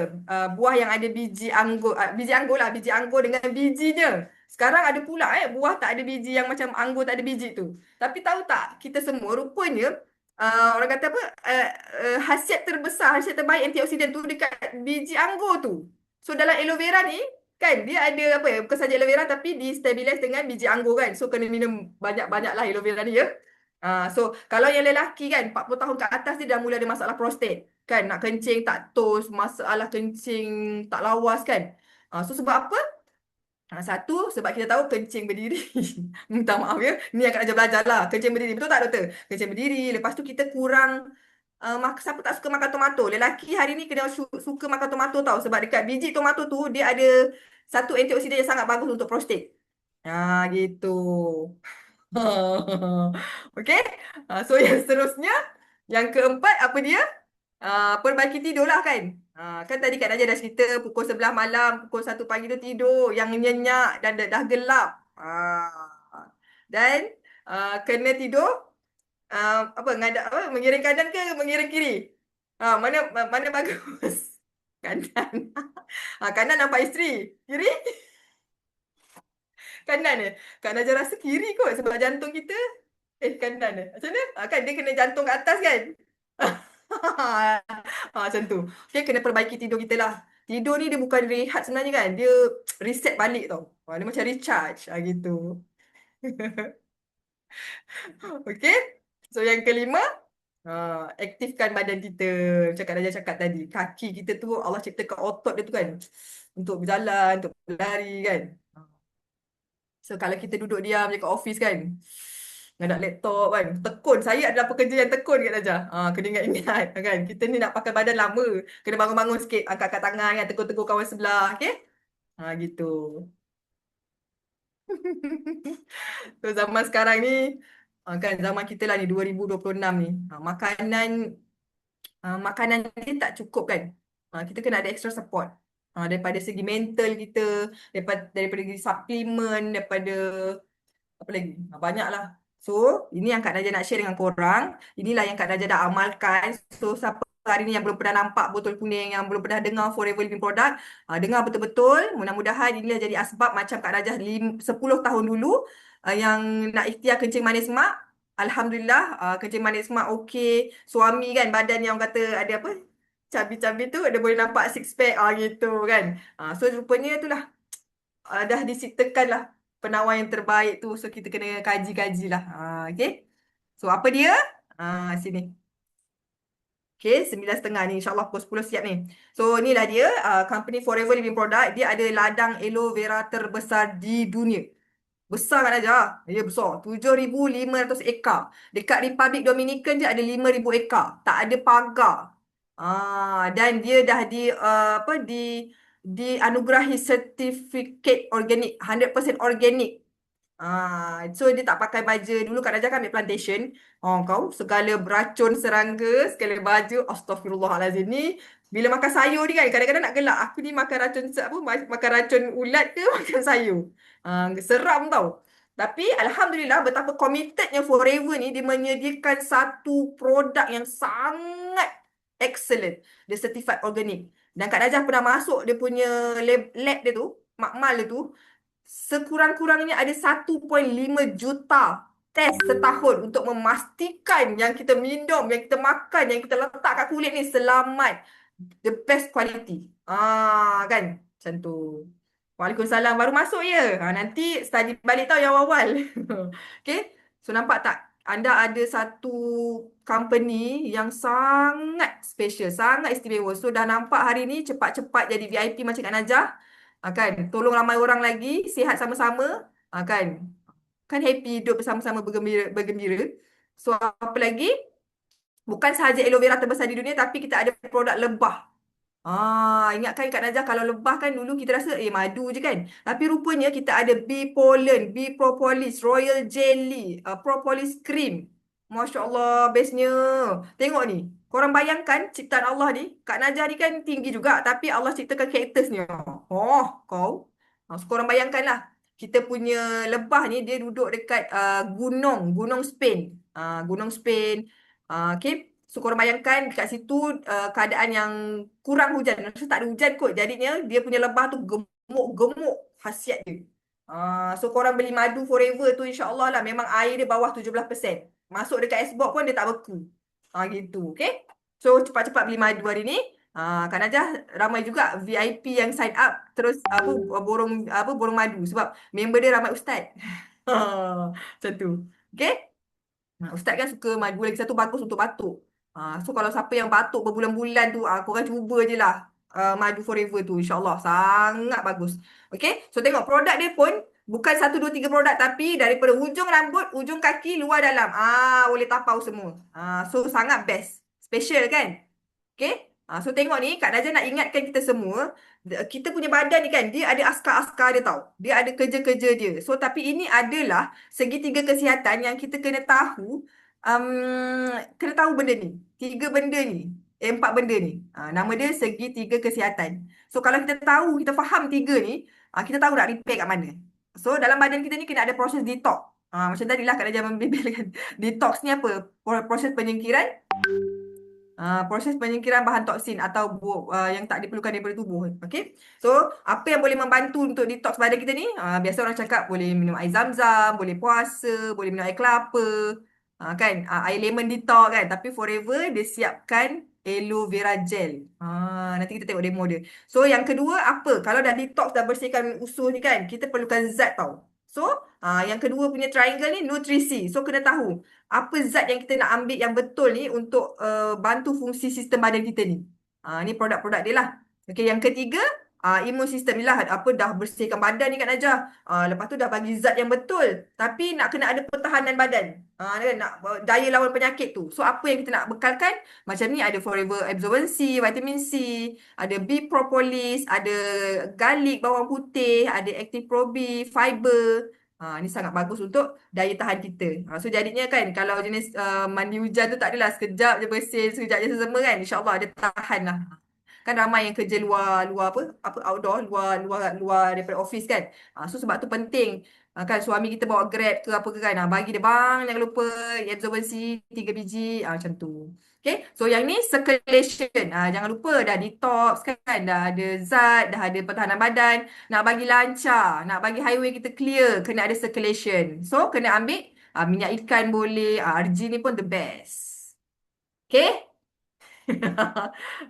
Speaker 2: Buah yang ada biji anggur. Biji anggur lah. Biji anggur dengan bijinya. Sekarang ada pula buah tak ada biji, yang macam anggur tak ada biji tu. Tapi tahu tak, kita semua rupanya orang kata apa, khasiat terbesar, khasiat terbaik antioksidan tu dekat biji anggur tu. So dalam aloe vera ni kan, dia ada apa ya, bukan saja aloe vera tapi di stabilize dengan biji anggur kan. So kena minum banyak-banyak lah aloe vera ni ya. So kalau yang lelaki kan 40 tahun ke atas, dia dah mula ada masalah prostat kan, nak kencing tak tos, masalah kencing tak lawas kan. So sebab apa? Satu, sebab kita tahu kencing berdiri. Minta maaf ya. Ni yang akan ajar belajar lah. Kencing berdiri. Betul tak doktor? Kencing berdiri. Lepas tu kita kurang, siapa tak suka makan tomato? Lelaki hari ni kena suka makan tomato tau. Sebab dekat biji tomato tu, dia ada satu antioksidan yang sangat bagus untuk prostat. Gitu. Okay. So yang seterusnya, yang keempat apa dia? Perbaiki tidur lah kan. Kan tadi Kak Najah dah cerita pukul 11 malam, pukul 1 pagi tu tidur yang nyenyak dan dah gelap. Dan kena tidur apa, ngadap apa, mengiring kanan ke mengiring kiri? Mana bagus? Kanan. Kanan nampak isteri. Kiri? Kanan Kak Najah rasa kiri kot sebab jantung kita kanan macam mana? Kan dia kena jantung ke atas kan? Macam tu. Okay, kena perbaiki tidur kita lah. Tidur ni dia bukan rehat sebenarnya kan. Dia reset balik tau. Dia macam recharge. Gitu. Okay. So yang kelima, aktifkan badan kita. Macam Kak Najah cakap tadi. Kaki kita tu Allah ciptakan otot dia tu kan. Untuk berjalan, untuk berlari kan. So kalau kita duduk diam je kat office kan, ngadap laptop kan, tekun. Saya adalah pekerja yang tekun kat Najah. Kena ingat-ingat kan. Kita ni nak pakai badan lama. Kena bangun-bangun sikit, angkat-angkat tangan kan, tegur-tegur kawan sebelah. Okay? Gitu. So zaman sekarang ni, kan zaman kita lah ni 2026 ni. Makanan ni tak cukup kan. Kita kena ada extra support. Daripada segi mental kita, daripada segi suplemen, daripada apa lagi? Banyak lah. So, ini yang Kak Najah nak share dengan korang. Inilah yang Kak Najah dah amalkan. So, siapa hari ni yang belum pernah nampak botol kuning, yang belum pernah dengar Forever Living Product, dengar betul-betul. Mudah-mudahan inilah jadi asbab macam Kak Najah 10 tahun dulu yang nak ikhtiar kencing manis mak. Alhamdulillah, kencing manis mak okey. Suami kan, badan yang kata ada apa, cabi-cabi tu, dia boleh nampak six pack gitu kan. So, rupanya itulah dah disiptakan lah penawar yang terbaik tu. So kita kena kaji-kaji lah. Okay. So apa dia? Sini. Okay, 9.30 ni. InsyaAllah pukul 10 siap ni. So inilah dia. Company Forever Living Product. Dia ada ladang aloe vera terbesar di dunia. Besar kan Najah? Ya besar. 7,500 ekar. Dekat Republic Dominican je ada 5,000 ekar. Tak ada pagar. Dan dia dah dianugerahi sertifikat organik, 100% organik. So dia tak pakai baja. Dulu Kak Najah kan ambil plantation. Kau segala beracun serangga, segala baja. Astaghfirullahalazim ni. Bila makan sayur ni kan, kadang-kadang nak gelak. Aku ni makan racun makan racun ulat ke makan sayur. Seram tau. Tapi Alhamdulillah betapa committednya Forever ni dia menyediakan satu produk yang sangat excellent. Dia certified organic. Dan Kak Najah pernah masuk dia punya lab dia tu, makmal dia tu. Sekurang-kurangnya ada 1.5 juta test setahun untuk memastikan yang kita minum, yang kita makan, yang kita letak kat kulit ni selamat. The best quality. Kan? Macam tu. Waalaikumsalam. Baru masuk ya. Nanti study balik tau yang awal-awal. Okay. So nampak tak? Anda ada satu company yang sangat special, sangat istimewa. So dah nampak hari ni cepat-cepat jadi VIP macam Kak Najah. Kan? Tolong ramai orang lagi. Sihat sama-sama. Kan? Kan happy hidup bersama-sama bergembira. So apa lagi? Bukan sahaja aloe vera terbesar di dunia, tapi kita ada produk lebah. Ingatkan Kak Najah kalau lebah kan dulu kita rasa madu je kan. Tapi rupanya kita ada bee pollen, bee propolis, royal jelly, propolis cream. Masya Allah, bestnya. Tengok ni. Korang bayangkan ciptaan Allah ni. Kak Najah ni kan tinggi juga. Tapi Allah ciptakan cactus ni. Kau. So korang bayangkanlah. Kita punya lebah ni dia duduk dekat gunung Spain. Gunung Spain. Okay. So korang bayangkan dekat situ keadaan yang kurang hujan. Rasa tak ada hujan kot. Jadinya dia punya lebah tu gemuk-gemuk khasiat dia. So korang beli madu Forever tu insya-Allah lah memang air dia bawah 17%. Masuk dekat icebox pun dia tak beku. Gitu. Okay. So cepat-cepat beli madu hari ni. Kak Najah ramai juga VIP yang sign up terus borong madu sebab member dia ramai ustaz. Macam tu. Okay. Ustaz kan suka madu lagi satu bagus untuk batuk. So kalau siapa yang batuk berbulan-bulan tu, korang cuba je lah madu Forever tu. InsyaAllah sangat bagus. Okay, so tengok produk dia pun bukan 1, 2, 3 produk tapi daripada ujung rambut, ujung kaki, luar dalam. Boleh tapau semua. So sangat best. Special kan? Okay. So tengok ni, Kak Najah nak ingatkan kita semua, kita punya badan ni kan, dia ada askar-askar dia tau. Dia ada kerja-kerja dia. So tapi ini adalah segitiga kesihatan yang kita kena tahu, kena tahu benda ni. 3 benda ni. 4 benda ni. Nama dia segitiga kesihatan. So kalau kita tahu, kita faham 3 ni, kita tahu nak repair kat mana. So dalam badan kita ni kena ada proses detox. Macam tadilah Kak Najah membimbingkan. Detox ni apa? Proses penyingkiran. Proses penyingkiran bahan toksin atau yang tak diperlukan daripada tubuh. Okay. So, apa yang boleh membantu untuk detox badan kita ni? Biasa orang cakap boleh minum air zam-zam, boleh puasa, boleh minum air kelapa. Kan? Air lemon detox kan. Tapi Forever dia siapkan aloe vera gel. Nanti kita tengok demo dia. So, yang kedua apa? Kalau dah detox, dah bersihkan usus ni kan, kita perlukan zat tau. So, yang kedua punya triangle ni nutrisi. So, kena tahu apa zat yang kita nak ambil yang betul ni untuk bantu fungsi sistem badan kita ni. Ni produk-produk dia lah. Okay, yang ketiga, imun sistem ni lah. Dah bersihkan badan ni Kak Najah. Lepas tu dah bagi zat yang betul. Tapi nak kena ada pertahanan badan. Nak daya lawan penyakit tu. So, apa yang kita nak bekalkan? Macam ni ada Forever Absorbency, vitamin C, ada bee propolis, ada garlic, bawang putih, ada Active Probi, fiber. Ni sangat bagus untuk daya tahan kita. So jadinya kan kalau jenis mandi hujan tu tak adalah sekejap je bersin, sekejap je sesama kan. InsyaAllah dia tahan lah. Kan ramai yang kerja luar outdoor, luar daripada office kan. So sebab tu penting. Kan suami kita bawa Grab ke apa ke kan. Bagi dia bang, jangan lupa absorbency 3 biji. Macam tu. Okay, so yang ni circulation. Jangan lupa dah detox kan, dah ada zat, dah ada pertahanan badan. Nak bagi lancar, nak bagi highway kita clear, kena ada circulation. So, kena ambil minyak ikan boleh, RG ni pun the best. Okay?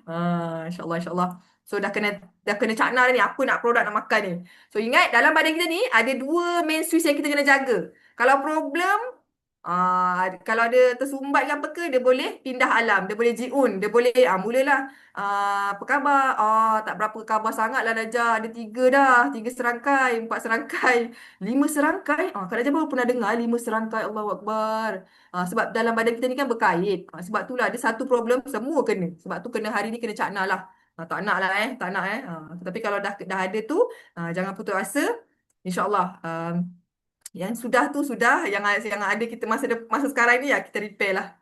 Speaker 2: InsyaAllah, insyaAllah. So dah kena cakna dah ni, apa nak produk nak makan ni. So ingat dalam badan kita ni ada 2 main switch yang kita kena jaga. Kalau problem, kalau ada tersumbat ke apa ke, dia boleh pindah alam, dia boleh jiun, dia boleh mulalah apa khabar? Tak berapa khabar sangat lah Najah, ada 3 dah, 3 serangkai, 4 serangkai, 5 serangkai. Kak Najah baru pernah dengar 5 serangkai, Allahu Akbar. Sebab dalam badan kita ni kan berkait. Sebab tu lah ada satu problem semua kena. Sebab tu hari ni kena cakna lah. Tak nak lah tak nak Tapi kalau dah ada tu, jangan putus asa. InsyaAllah yang sudah tu sudah, yang ada kita masa sekarang ni ya kita repair lah.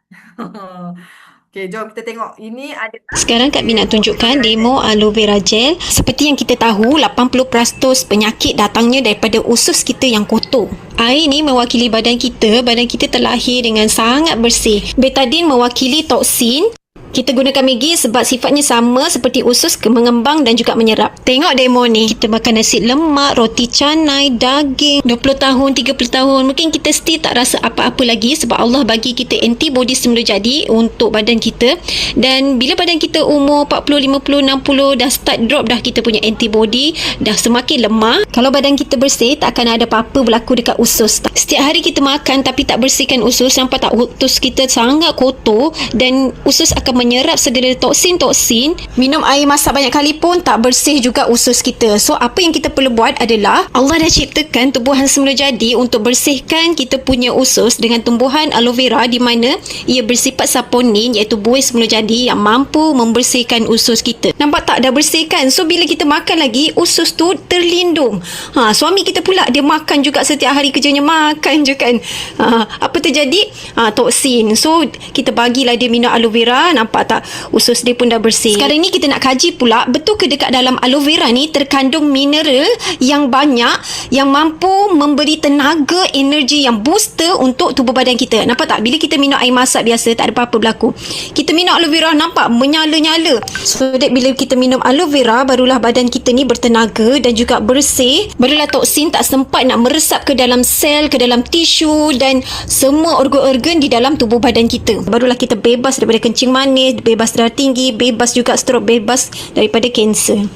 Speaker 2: Okey, jom kita tengok. Ini ada
Speaker 4: Sekarang Kak Mi nak tunjukkan demo aloe vera gel. Seperti yang kita tahu, 80% penyakit datangnya daripada usus kita yang kotor. Air ni mewakili badan kita terlahir dengan sangat bersih. Betadine mewakili toksin. Kita gunakan Maggi sebab sifatnya sama seperti usus, mengembang dan juga menyerap. Tengok demo ni. Kita makan nasi lemak, roti canai, daging. 20 tahun, 30 tahun. Mungkin kita still tak rasa apa-apa lagi sebab Allah bagi kita antibody semula jadi untuk badan kita. Dan bila badan kita umur 40, 50, 60 dah start drop dah kita punya antibody. Dah semakin lemah. Kalau badan kita bersih, tak akan ada apa-apa berlaku dekat usus. Setiap hari kita makan tapi tak bersihkan usus. Nampak tak usus kita sangat kotor dan usus akan menyerap segala toksin-toksin. Minum air masak banyak kali pun tak bersih juga usus kita. So apa yang kita perlu buat adalah Allah dah ciptakan tumbuhan semula jadi untuk bersihkan kita punya usus dengan tumbuhan aloe vera di mana ia bersifat saponin iaitu buih semula jadi yang mampu membersihkan usus kita. Nampak tak dah bersihkan. So bila kita makan lagi usus tu terlindung. Suami kita pula dia makan juga setiap hari kerjanya makan je kan. Apa terjadi? Toksin. So kita bagilah dia minum aloe vera. Nampak tak? Usus dia pun dah bersih. Sekarang ni kita nak kaji pula betul ke dekat dalam aloe vera ni terkandung mineral yang banyak yang mampu memberi tenaga, energi yang booster untuk tubuh badan kita. Nampak tak? Bila kita minum air masak biasa tak ada apa-apa berlaku. Kita minum aloe vera nampak menyala-nyala. So that bila kita minum aloe vera barulah badan kita ni bertenaga dan juga bersih. Barulah toksin tak sempat nak meresap ke dalam sel, ke dalam tisu dan semua organ-organ di dalam tubuh badan kita. Barulah kita bebas daripada kencing manis, bebas darah tinggi, bebas juga stroke, bebas daripada kanser.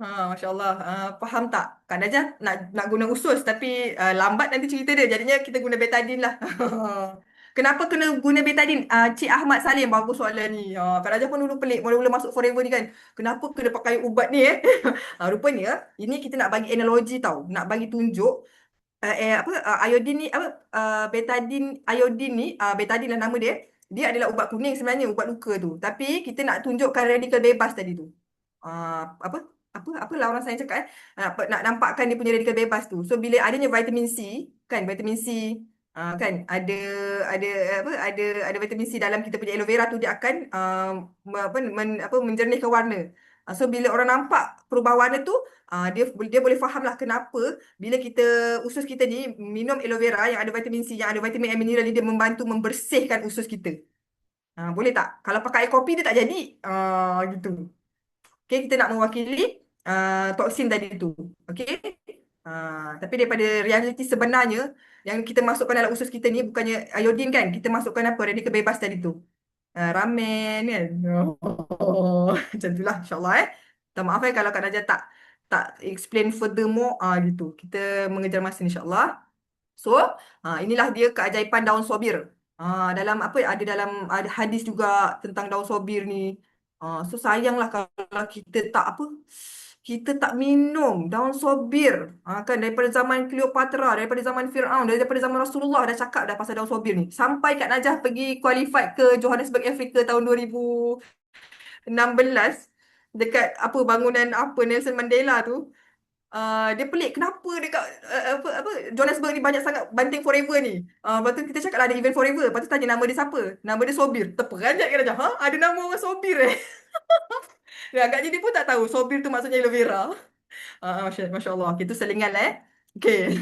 Speaker 2: Masya Allah. Faham tak? Kak Najah nak guna usus tapi lambat nanti cerita dia. Jadinya kita guna betadine lah. Kenapa kena guna betadine? Cik Ahmad Salim bagus soalan ni. Kak Najah pun dulu pelik. Mula-mula masuk Forever ni kan. Kenapa kena pakai ubat ni rupanya ini kita nak bagi analogi tau. Nak bagi tunjuk iodine ni betadine iodine ni betadine lah nama dia. Dia adalah ubat kuning sebenarnya, ubat luka tu. Tapi kita nak tunjukkan radikal bebas tadi tu. Apa lah orang sains cakap nak nampakkan dia punya radikal bebas tu. So bila adanya vitamin C, kan vitamin C kan ada vitamin C dalam kita punya aloe vera tu dia akan menjernihkan warna. So bila orang nampak perubahan warna tu dia boleh faham lah kenapa bila usus kita ni minum aloe vera yang ada vitamin C, yang ada vitamin A mineral ni, dia membantu membersihkan usus kita. Boleh tak? Kalau pakai air kopi dia tak jadi. Gitu. Okay, kita nak mewakili toksin tadi tu. Okay. Tapi daripada realiti sebenarnya yang kita masukkan dalam usus kita ni bukannya iodine kan. Kita masukkan apa? Radikal bebas tadi tu. Ramen kan. Macam itulah insyaAllah minta maaf kalau Kak Najah tak explain furthermore gitu. Kita mengejar masa insyaAllah. So inilah dia keajaiban daun sobir. Dalam ada hadis juga tentang daun sobir ni. So sayanglah kalau kita tak minum daun sobir. Kan daripada zaman Cleopatra, daripada zaman Firaun, daripada zaman Rasulullah dah cakap dah pasal daun sobir ni. Sampai Kak Najah pergi qualified ke Johannesburg, Afrika tahun 2016 dekat bangunan Nelson Mandela tu. Dia pelik kenapa dekat Johannesburg ni banyak sangat banting Forever ni. Lepas tu kita cakap lah ada event Forever. Lepas tu tanya nama dia siapa. Nama dia Sobir. Terperanjat kan Najah. Ada nama orang Sobir agaknya dia pun tak tahu Sobir tu maksudnya aloe vera. Masya Allah. Okay, tu selingan Okay.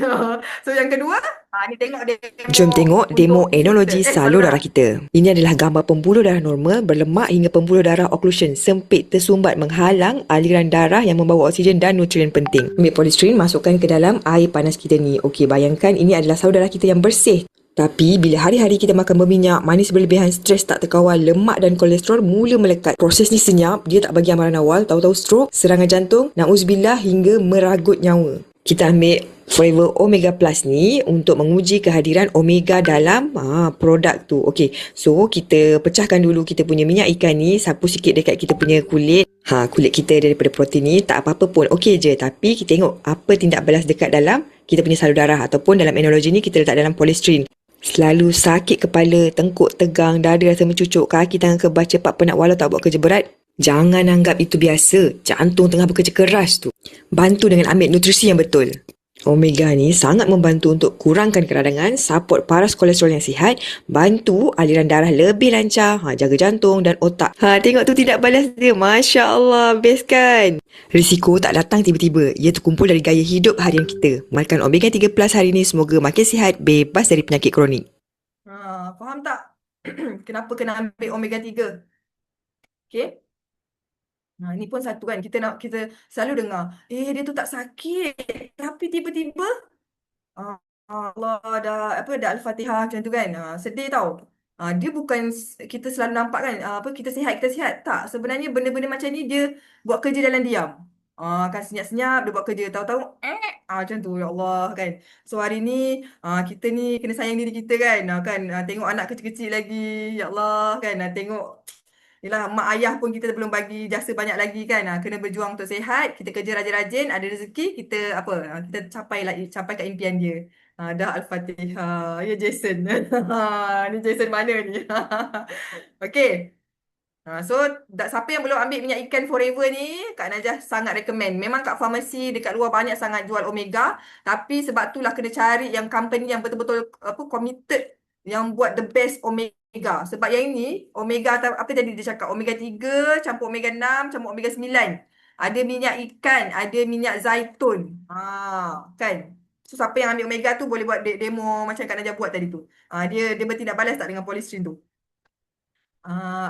Speaker 2: So yang kedua, ni tengok demo.
Speaker 5: Jom tengok demo enologi salur darah kita. Ini adalah gambar pembuluh darah normal berlemak hingga pembuluh darah occlusion sempit tersumbat menghalang aliran darah yang membawa oksigen dan nutrien penting. Ambil polystyrene, masukkan ke dalam air panas kita ni. Okey, bayangkan ini adalah salur darah kita yang bersih. Tapi bila hari-hari kita makan berminyak, manis berlebihan, stres tak terkawal, lemak dan kolesterol mula melekat. Proses ni senyap, dia tak bagi amaran awal, tahu-tahu stroke, serangan jantung, na'uzubillah hingga meragut nyawa. Kita ambil Forever Omega Plus ni untuk menguji kehadiran omega dalam produk tu. Okey, so kita pecahkan dulu kita punya minyak ikan ni, sapu sikit dekat kita punya kulit. Kulit kita daripada protein ni tak apa-apa pun, okey je. Tapi kita tengok apa tindak balas dekat dalam kita punya salur darah, ataupun dalam analogi ni kita letak dalam polystyrene. Selalu sakit kepala, tengkuk tegang, dada rasa mencucuk, kaki tangan kebas, cepat penat walau tak buat kerja berat. Jangan anggap itu biasa. Jantung tengah bekerja keras tu. Bantu dengan ambil nutrisi yang betul. Omega ni sangat membantu untuk kurangkan keradangan, support paras kolesterol yang sihat, bantu aliran darah lebih lancar, jaga jantung dan otak. Tengok tu tidak balas dia. Masya Allah, best kan? Risiko tak datang tiba-tiba. Ia terkumpul dari gaya hidup harian kita. Makan Omega 3 Plus hari ni semoga makin sihat, bebas dari penyakit kronik.
Speaker 2: Faham tak? Kenapa kena ambil Omega 3? Okay? Ni pun satu kan, kita selalu dengar, dia tu tak sakit, tapi tiba-tiba Allah dah Al-Fatihah macam tu kan. Sedih tau. Dia bukan kita selalu nampak kan, kita sihat. Tak, sebenarnya benda-benda macam ni dia buat kerja dalam diam. Kan senyap-senyap dia buat kerja, tahu-tahu macam tu, ya Allah kan. So hari ni kita ni kena sayang diri kita kan. Tengok anak kecil-kecil lagi, ya Allah kan. Tengok yelah, mak ayah pun kita belum bagi jasa banyak lagi kan. Kena berjuang untuk sihat, kita kerja rajin-rajin, ada rezeki, kita kita capai kat impian dia. Dah Al-Fatihah. Ya Jason. Ni Jason mana ni? Okey. So, siapa yang belum ambil minyak ikan Forever ni, Kak Najah sangat recommend. Memang kat farmasi dekat luar banyak sangat jual Omega, tapi sebab itulah kena cari yang company yang betul-betul committed, yang buat the best Omega. Sebab yang ini Omega apa tadi dia cakap, Omega 3 campur Omega 6 campur Omega 9. Ada minyak ikan, ada minyak zaitun. Kan? So siapa yang ambil Omega tu boleh buat demo macam Kak Najah buat tadi tu. Dia bertindak balas tak dengan polystyrene tu.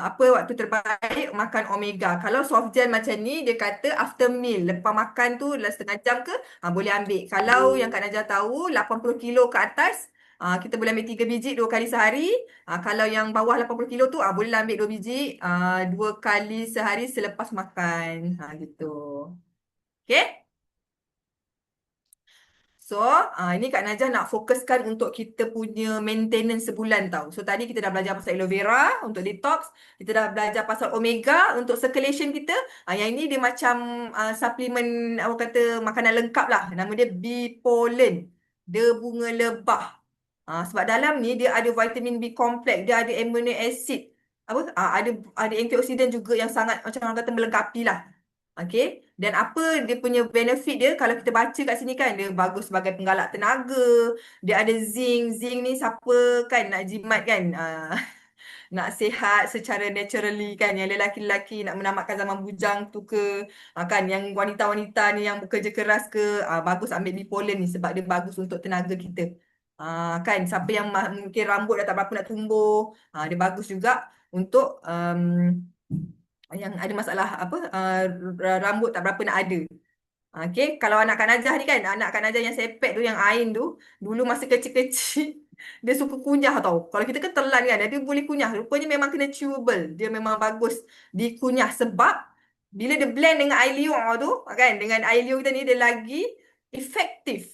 Speaker 2: Apa waktu terbaik makan Omega? Kalau soft gel macam ni, dia kata after meal, lepas makan tu dalam setengah jam ke, boleh ambil. Kalau yang Kak Najah tahu 80 kilo ke atas, kita boleh ambil 3 biji 2 kali sehari. Kalau yang bawah 80 kilo tu, bolehlah ambil 2 biji 2 kali sehari selepas makan. Gitu. Okay? So, ini Kak Najah nak fokuskan untuk kita punya maintenance sebulan tau. So, tadi kita dah belajar pasal aloe vera untuk detox. Kita dah belajar pasal omega untuk circulation kita. Yang ini dia macam suplemen, orang kata makanan lengkap lah. Nama dia bee pollen. Dia bunga lebah. Sebab dalam ni dia ada vitamin B complex. Dia ada amino acid. Ada antioksidan juga yang sangat macam orang kata melengkapi lah. Okay. Dan apa dia punya benefit dia, kalau kita baca kat sini kan, dia bagus sebagai penggalak tenaga. Dia ada zinc. Zinc ni siapa kan nak jimat kan, nak sihat secara naturally kan. Yang lelaki-lelaki nak menamatkan zaman bujang tu ke, kan, yang wanita-wanita ni yang bekerja keras ke, bagus ambil bipolen ni sebab dia bagus untuk tenaga kita. Kan, siapa yang mungkin rambut dah tak berapa nak tumbuh, dia bagus juga untuk yang ada masalah rambut tak berapa nak ada. Okay, kalau anak Kak Najah ni kan, anak Kak Najah yang sepet tu, yang Ain tu, dulu masa kecil-kecil, dia suka kunyah tau. Kalau kita kan telan kan, dia boleh kunyah. Rupanya memang kena chewable. Dia memang bagus dikunyah sebab bila dia blend dengan air liur tu, kan, dengan air liur kita ni, dia lagi efektif.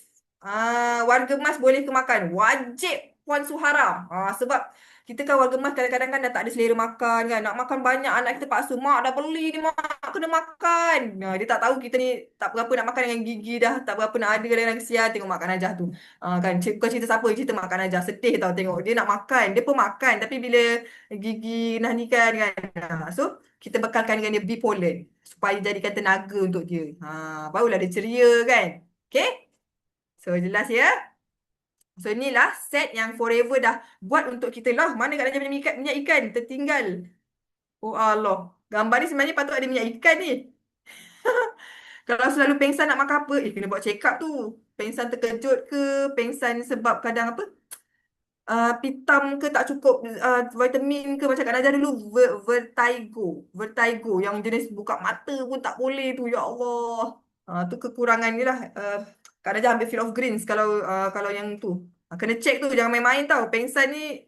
Speaker 2: Warga emas boleh kemakan. Wajib Puan Suhara. Sebab kita kan warga emas kadang-kadang kan dah tak ada selera makan kan. Nak makan banyak, anak kita paksa, mak dah beli ni, mak kena makan. Dia tak tahu kita ni tak berapa nak makan dengan gigi dah. Tak berapa nak ada dengan kesian. Tengok Mak Najah tu. Kan, bukan cerita siapa, cerita Mak Najah. Sedih tau tengok. Dia nak makan. Dia pun makan. Tapi bila gigi nah ni kan. So, kita bekalkan dengan dia bee pollen. Supaya jadikan tenaga untuk dia. Barulah dia ceria kan. Okay? So, jelas ya? So, inilah set yang Forever dah buat untuk kita lah. Mana Kak Najah punya minyak ikan? Tertinggal. Oh Allah. Gambar ni sebenarnya patut ada minyak ikan ni. Kalau selalu pengsan nak makan apa? Kena buat check up tu. Pengsan terkejut ke? Pengsan sebab kadang apa? Pitam ke tak cukup vitamin ke, macam Kak Najah dulu vertigo yang jenis buka mata pun tak boleh tu, ya Allah. Tu kekurangan ni lah. Kak Najah ambil Field of Greens kalau yang tu. Kena check tu, jangan main-main tau. Pengsan ni,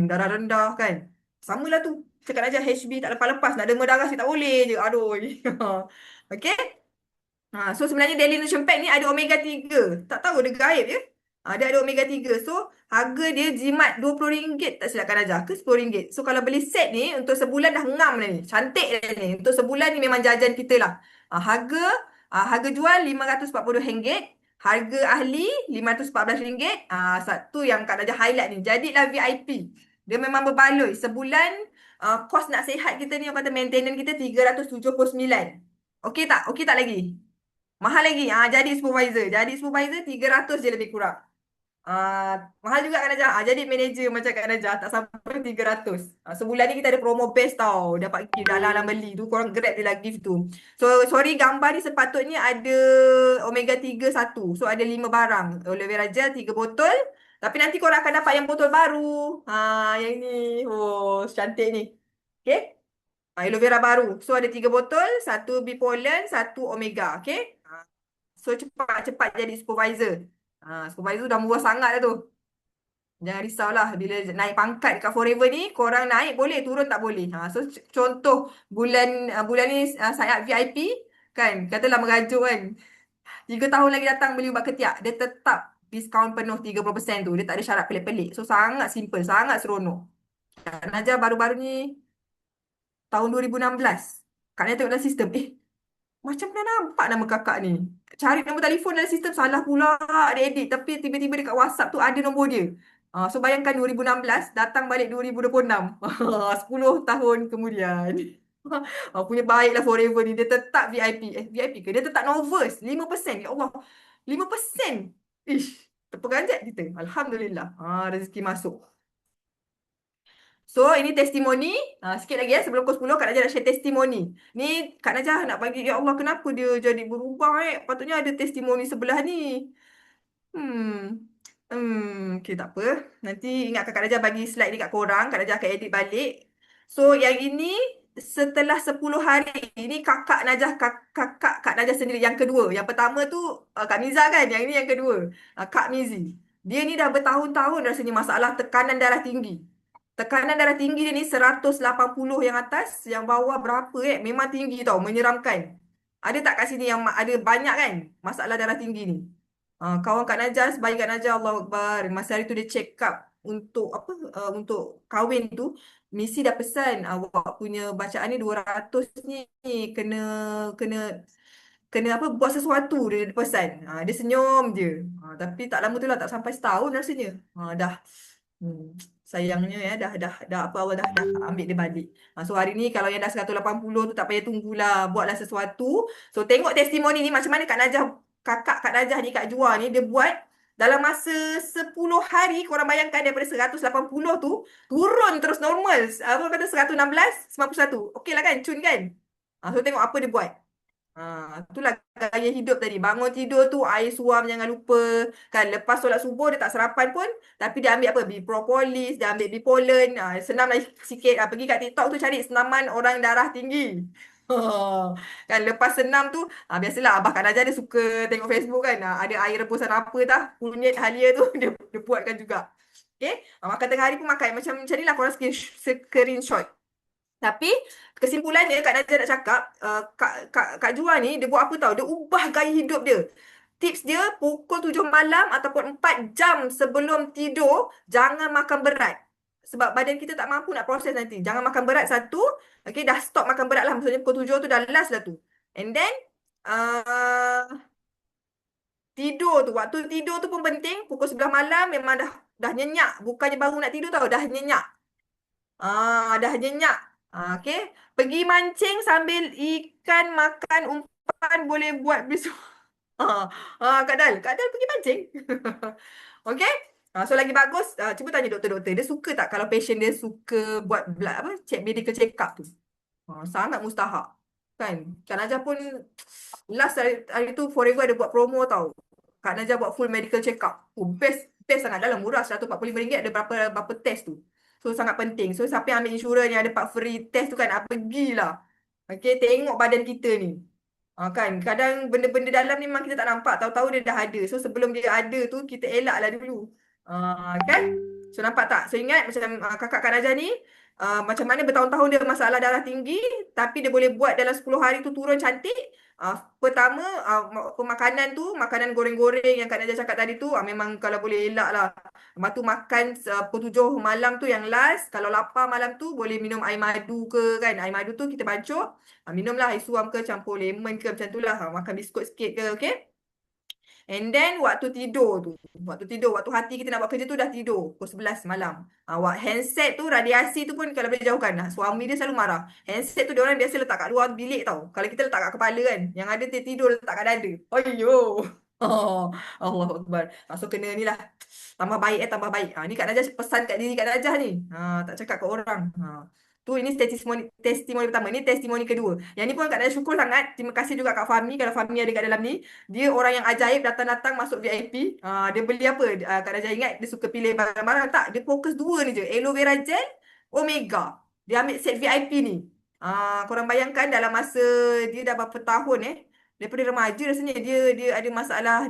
Speaker 2: darah rendah kan. Samalah tu. Cakap Najah HB tak lepas-lepas, nak derma darah sikit tak boleh je. Aduh. Okay. So sebenarnya Daily Nutrition Pack ni ada omega 3. Tak tahu, dia gaib je. Dia ada omega 3. So harga dia jimat RM20 tak silapkan Najah, ke RM10. So kalau beli set ni untuk sebulan dah ngam dah ni. Cantik dah ni. Untuk sebulan ni memang jajan kita lah. Harga jual RM540. Harga ahli RM514. Satu yang Kak Najah highlight ni. Jadilah VIP. Dia memang berbaloi. Sebulan kos nak sihat kita ni, apa kata maintenance kita RM379. Okey tak? Okey tak lagi? Mahal lagi. Jadi supervisor. Jadi supervisor 300 je lebih kurang. Mahal juga Kak Najah. Jadi manager macam Kak Najah tak sampai 300. Sebulan ni kita ada promo best tau. Dapat gift dah lah beli tu. Korang grab dia lah gift tu. So sorry, gambar ni sepatutnya ada omega 3 1. So ada 5 barang. Aloe vera gel 3 botol. Tapi nanti korang akan dapat yang botol baru. Yang ni. Oh, cantik ni. Okay. Aloe vera baru. So ada 3 botol. 1 bipolen, 1 omega. Okay. So cepat-cepat jadi supervisor. Supervisor dah murah sangat dah tu. Jangan risaulah. Bila naik pangkat dekat Forever ni, korang naik boleh, turun tak boleh. So contoh bulan ni sign up VIP. Kan, katalah merajuk kan. 3 tahun lagi datang beli ubat ketiak. Dia tetap diskaun penuh 30% tu. Dia tak ada syarat pelik-pelik. So sangat simple, sangat seronok. Kak Najah baru-baru ni tahun 2016. Kak Najah tengok dalam sistem. Macam pernah nampak nama kakak ni. Cari nombor telefon dalam sistem, salah pula dia edit. Tapi tiba-tiba dekat WhatsApp tu ada nombor dia. So bayangkan 2016 datang balik 2026. 10 tahun kemudian. Punya baiklah Forever ni. Dia tetap VIP. VIP ke? Dia tetap Novus. 5%. Ya Allah. 5%. Ish. Terperanjat kita. Alhamdulillah. Rezeki masuk. So, ini testimoni. Sikit lagi sebelum pukul 10, Kak Najah nak share testimoni. Ni Kak Najah nak bagi, ya Allah, kenapa dia jadi berubah Patutnya ada testimoni sebelah ni. Okay, tak apa. Nanti ingatkan Kak Najah bagi slide ni kat korang. Kak Najah akan edit balik. So, yang ini setelah 10 hari. Ini kakak Najah, kakak Kak Najah sendiri. Yang kedua. Yang pertama tu Kak Miza kan? Yang ini yang kedua. Kak Mizi. Dia ni dah bertahun-tahun rasanya masalah tekanan darah tinggi. Tekanan darah tinggi dia ni 180 yang atas, yang bawah berapa memang tinggi tau, menyeramkan. Ada tak kat sini yang ada banyak kan masalah darah tinggi ni? Kawan Kak Najah, sebaik Kak Najah, Allahu Akbar. Masa hari tu dia check up untuk untuk kahwin tu, Misi dah pesan awak punya bacaan ni 200 ni kena buat sesuatu, dia pesan. Dia senyum je. Tapi tak lama tu lah, tak sampai setahun rasanya. Dah sayangnya dah apa, Allah dah ambil dia balik. So hari ni kalau yang dah 180 tu tak payah tunggulah, buatlah sesuatu. So tengok testimoni ni macam mana kakak Kak Najah ni, Kak Jua ni, dia buat dalam masa 10 hari. Korang bayangkan daripada 180 tu turun terus normal. Apa kata 116, 91. Okey lah kan, cun kan. So tengok apa dia buat. Itulah gaya hidup tadi. Bangun tidur tu air suam jangan lupa. Kan lepas solat subuh dia tak sarapan pun, tapi dia ambil apa? Propolis, dia ambil bipolen. Senam lagi sikit. Pergi kat TikTok tu cari senaman orang darah tinggi. Kan lepas senam tu, biasalah Abah Kak Najah dia suka tengok Facebook kan. Ada air rebusan apa dah, kunyit halia tu dia buatkan juga. Okay. Makan tengah hari pun makan. Macam ni lah korang screenshot. Tapi kesimpulannya Kak Najah nak cakap, Kak Jua ni dia buat apa tau? Dia ubah gaya hidup dia. Tips dia pukul 7 malam ataupun 4 jam sebelum tidur, jangan makan berat. Sebab badan kita tak mampu nak proses nanti. Jangan makan berat satu. Okay, dah stop makan berat lah. Maksudnya pukul 7 tu dah last lah tu. And then, tidur tu. Waktu tidur tu pun penting. Pukul 11 malam memang dah nyenyak. Bukannya baru nak tidur tau. Dah nyenyak. Dah nyenyak. Okay. Pergi mancing sambil ikan makan umpan boleh buat besok. Kak Dal pergi mancing. Okay. So lagi bagus, cuba tanya doktor-doktor. Dia suka tak kalau patient dia suka buat medical check up tu? Sangat mustahak. Kan? Kak Najah pun last hari tu Forever ada buat promo tau. Kak Najah buat full medical check up. Best sangat, dalam murah RM145 ada berapa test tu. So sangat penting. So siapa yang ambil insurans yang ada part free test tu kan, pergilah. Okay, tengok badan kita ni. Kan kadang benda-benda dalam ni memang kita tak nampak, tahu-tahu dia dah ada. So sebelum dia ada tu kita elaklah dulu. Kan? So nampak tak? So ingat macam kakak Kak Najah ni macam mana bertahun-tahun dia masalah darah tinggi tapi dia boleh buat dalam 10 hari tu turun cantik. Pertama pemakanan tu, makanan goreng-goreng yang Kak Najah cakap tadi tu memang kalau boleh elak lah. Lepas tu makan pukul 7 malam tu yang last. Kalau lapar malam tu boleh minum air madu ke kan. Air madu tu kita bancuh. Minumlah air suam ke campur lemon ke macam tu lah. Makan biskut sikit ke, okay? And then waktu tidur tu. Waktu hati kita nak buat kerja tu dah tidur. Pukul 11 malam. Handset tu, radiasi tu pun kalau boleh jauhkan lah. Suami dia selalu marah. Handset tu dia orang biasa letak kat luar bilik tau. Kalau kita letak kat kepala kan. Yang ada dia tidur letak kat dada. Ayyo. Allah Akbar. So kena ni lah. Tambah baik tambah baik. Ni Kak Najah pesan kat diri Kak Najah ni. Tak cakap kat orang. Tu ini testimoni pertama. Ini testimoni kedua. Yang ni pun Kak Najah syukur sangat. Terima kasih juga Kak Fahmi. Kalau Fahmi ada kat dalam ni. Dia orang yang ajaib datang-datang masuk VIP. Dia beli apa? Kak Najah ingat dia suka pilih barang-barang tak? Dia fokus dua ni je. Aloe vera gel, Omega. Dia ambil set VIP ni. Korang bayangkan dalam masa dia dah berapa tahun daripada remaja rasanya dia ada masalah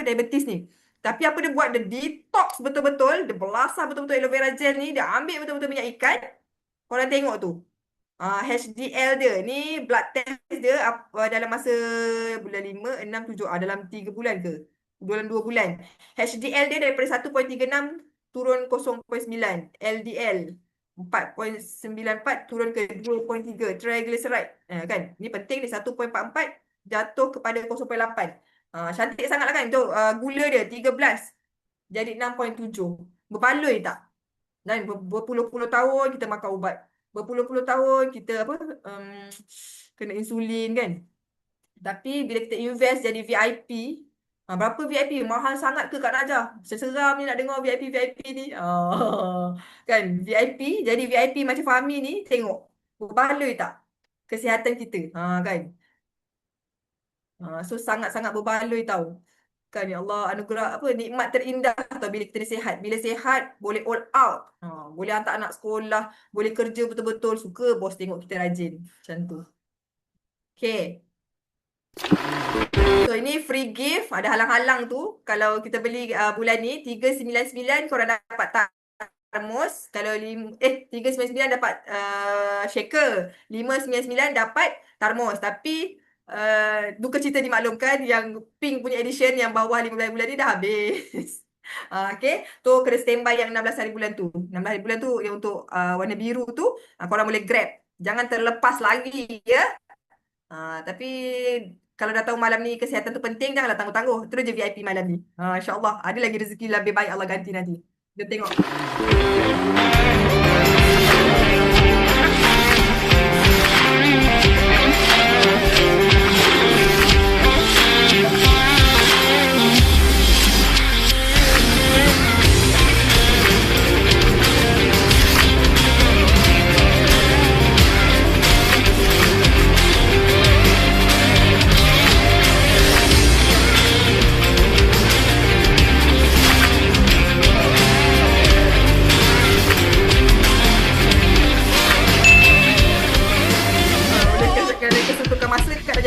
Speaker 2: diabetes ni. Tapi apa dia buat? Dia detox betul-betul. Dia belasah betul-betul aloe vera gel ni. Dia ambil betul-betul minyak ikan. Korang tengok tu. HDL dia. Ni blood test dia dalam masa bulan 5, 6, 7. Dalam 3 bulan ke? Dalam 2 bulan. HDL dia daripada 1.36 turun 0.9. LDL 4.94 turun ke 2.3. Triglyceride. Kan? Ni penting ni 1.44 jatuh kepada 0.8. Cantik sangat lah kan? Tu, gula dia 13 jadi 6.7. Berbaloi tak? Dan berpuluh-puluh tahun kita makan ubat. Berpuluh-puluh tahun kita kena insulin kan. Tapi bila kita invest jadi VIP, berapa VIP? Mahal sangat ke Kak Najah? Seram ni nak dengar VIP ni. Kan VIP, jadi VIP macam Fahmi ni, tengok. Berbaloi tak kesihatan kita? Kan. So sangat-sangat berbaloi tau. Kan ya Allah, anugerah nikmat terindah tau bila kita sihat. Bila sihat boleh all out. Boleh hantar anak sekolah, boleh kerja betul-betul. Suka bos tengok kita rajin. Macam tu. Okay. So ini free gift. Ada halang-halang tu. Kalau kita beli bulan ni 399 korang dapat termos. Kalau 399 dapat shaker. 599 dapat termos. Tapi duka cita dimaklumkan yang pink punya edition yang bawah 15 bulan ni dah habis. Okay. Tu kena standby yang 16 hari bulan tu. 16 hari bulan tu yang untuk warna biru tu korang boleh grab. Jangan terlepas lagi ya. Tapi kalau dah tahu malam ni kesihatan tu penting, janganlah tangguh-tangguh. Terus je VIP malam ni. InsyaAllah ada lagi rezeki lebih baik Allah ganti nanti. Kita tengok.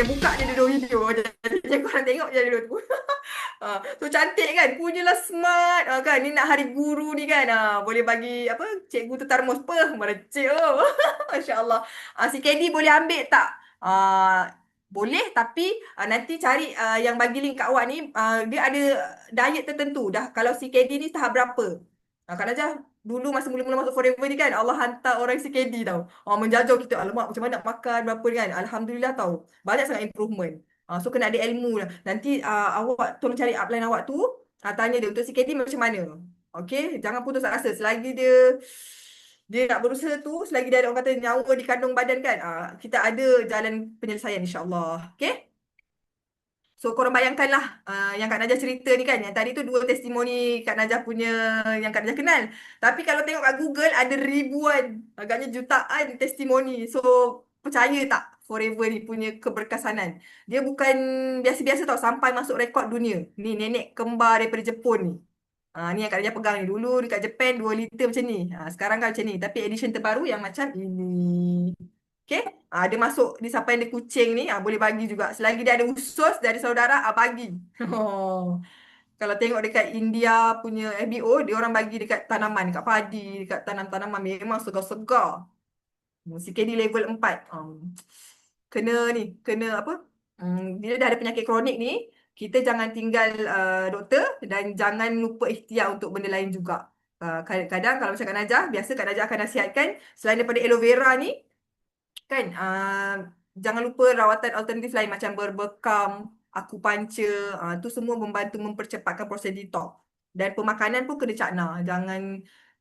Speaker 2: Buka dia dulu video. Jadi korang tengok je dulu tu. Tu cantik kan? Punyalah smart kan? Ni nak hari guru ni kan? Boleh bagi cikgu tu termos merecik. Masya Allah. Si Candy boleh ambil tak? Boleh, tapi nanti cari yang bagi link kat awak ni. Dia ada diet tertentu dah. Kalau si Candy ni tahap berapa? Kak Najah dulu masa mula-mula masuk Forever ni kan, Allah hantar orang CKD tau. Menjajau kita, alamak macam mana nak makan, berapa ni kan. Alhamdulillah tau. Banyak sangat improvement. So kena ada ilmu lah. Nanti awak tolong cari upline awak tu. Tanya dia untuk CKD macam mana. Okay, jangan putus asa. Selagi dia nak berusaha tu, selagi dia ada orang kata nyawa di kandung badan kan, kita ada jalan penyelesaian insyaAllah. Okay. So korang bayangkanlah yang Kak Najah cerita ni kan. Yang tadi tu 2 testimoni Kak Najah punya yang Kak Najah kenal. Tapi kalau tengok kat Google ada ribuan, agaknya jutaan testimoni. So percaya tak Forever ni punya keberkesanan? Dia bukan biasa-biasa tau, sampai masuk rekod dunia. Ni nenek kembar daripada Jepun ni. Ni yang Kak Najah pegang ni. Dulu dekat Japan 2 liter macam ni. Sekarang kan macam ni. Tapi edition terbaru yang macam ini. Okay. Dia masuk di siapa yang ada kucing ni, boleh bagi juga. Selagi dia ada usus, dia ada saudara, bagi. Oh. Kalau tengok dekat India punya FBO, dia orang bagi dekat tanaman, dekat padi, dekat tanam-tanaman. Memang segar-segar. CKD level 4. Kena apa? Dia dah ada penyakit kronik ni, kita jangan tinggal doktor dan jangan lupa ikhtiar untuk benda lain juga. Kadang-kadang kalau macam Kak Najah, biasa Kak Najah akan nasihatkan, selain daripada aloe vera ni, kan, jangan lupa rawatan alternatif lain macam berbekam, akupuncture, tu semua membantu mempercepatkan proses detox. Dan pemakanan pun kena cakna.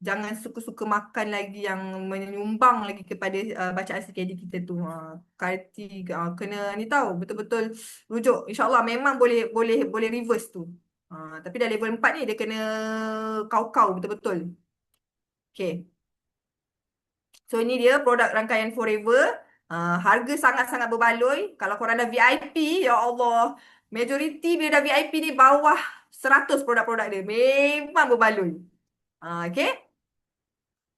Speaker 2: Jangan suka-suka makan lagi yang menyumbang lagi kepada bacaan CKD kita tu. Karti kena ni tahu betul-betul rujuk. InsyaAllah memang boleh reverse tu. Tapi dah level 4 ni dia kena kau-kau betul-betul. Okay. So ini dia produk rangkaian Forever. Harga sangat-sangat berbaloi. Kalau korang dah VIP, ya Allah, majoriti bila dah VIP ni bawah 100 produk-produk dia. Memang berbaloi. Okay.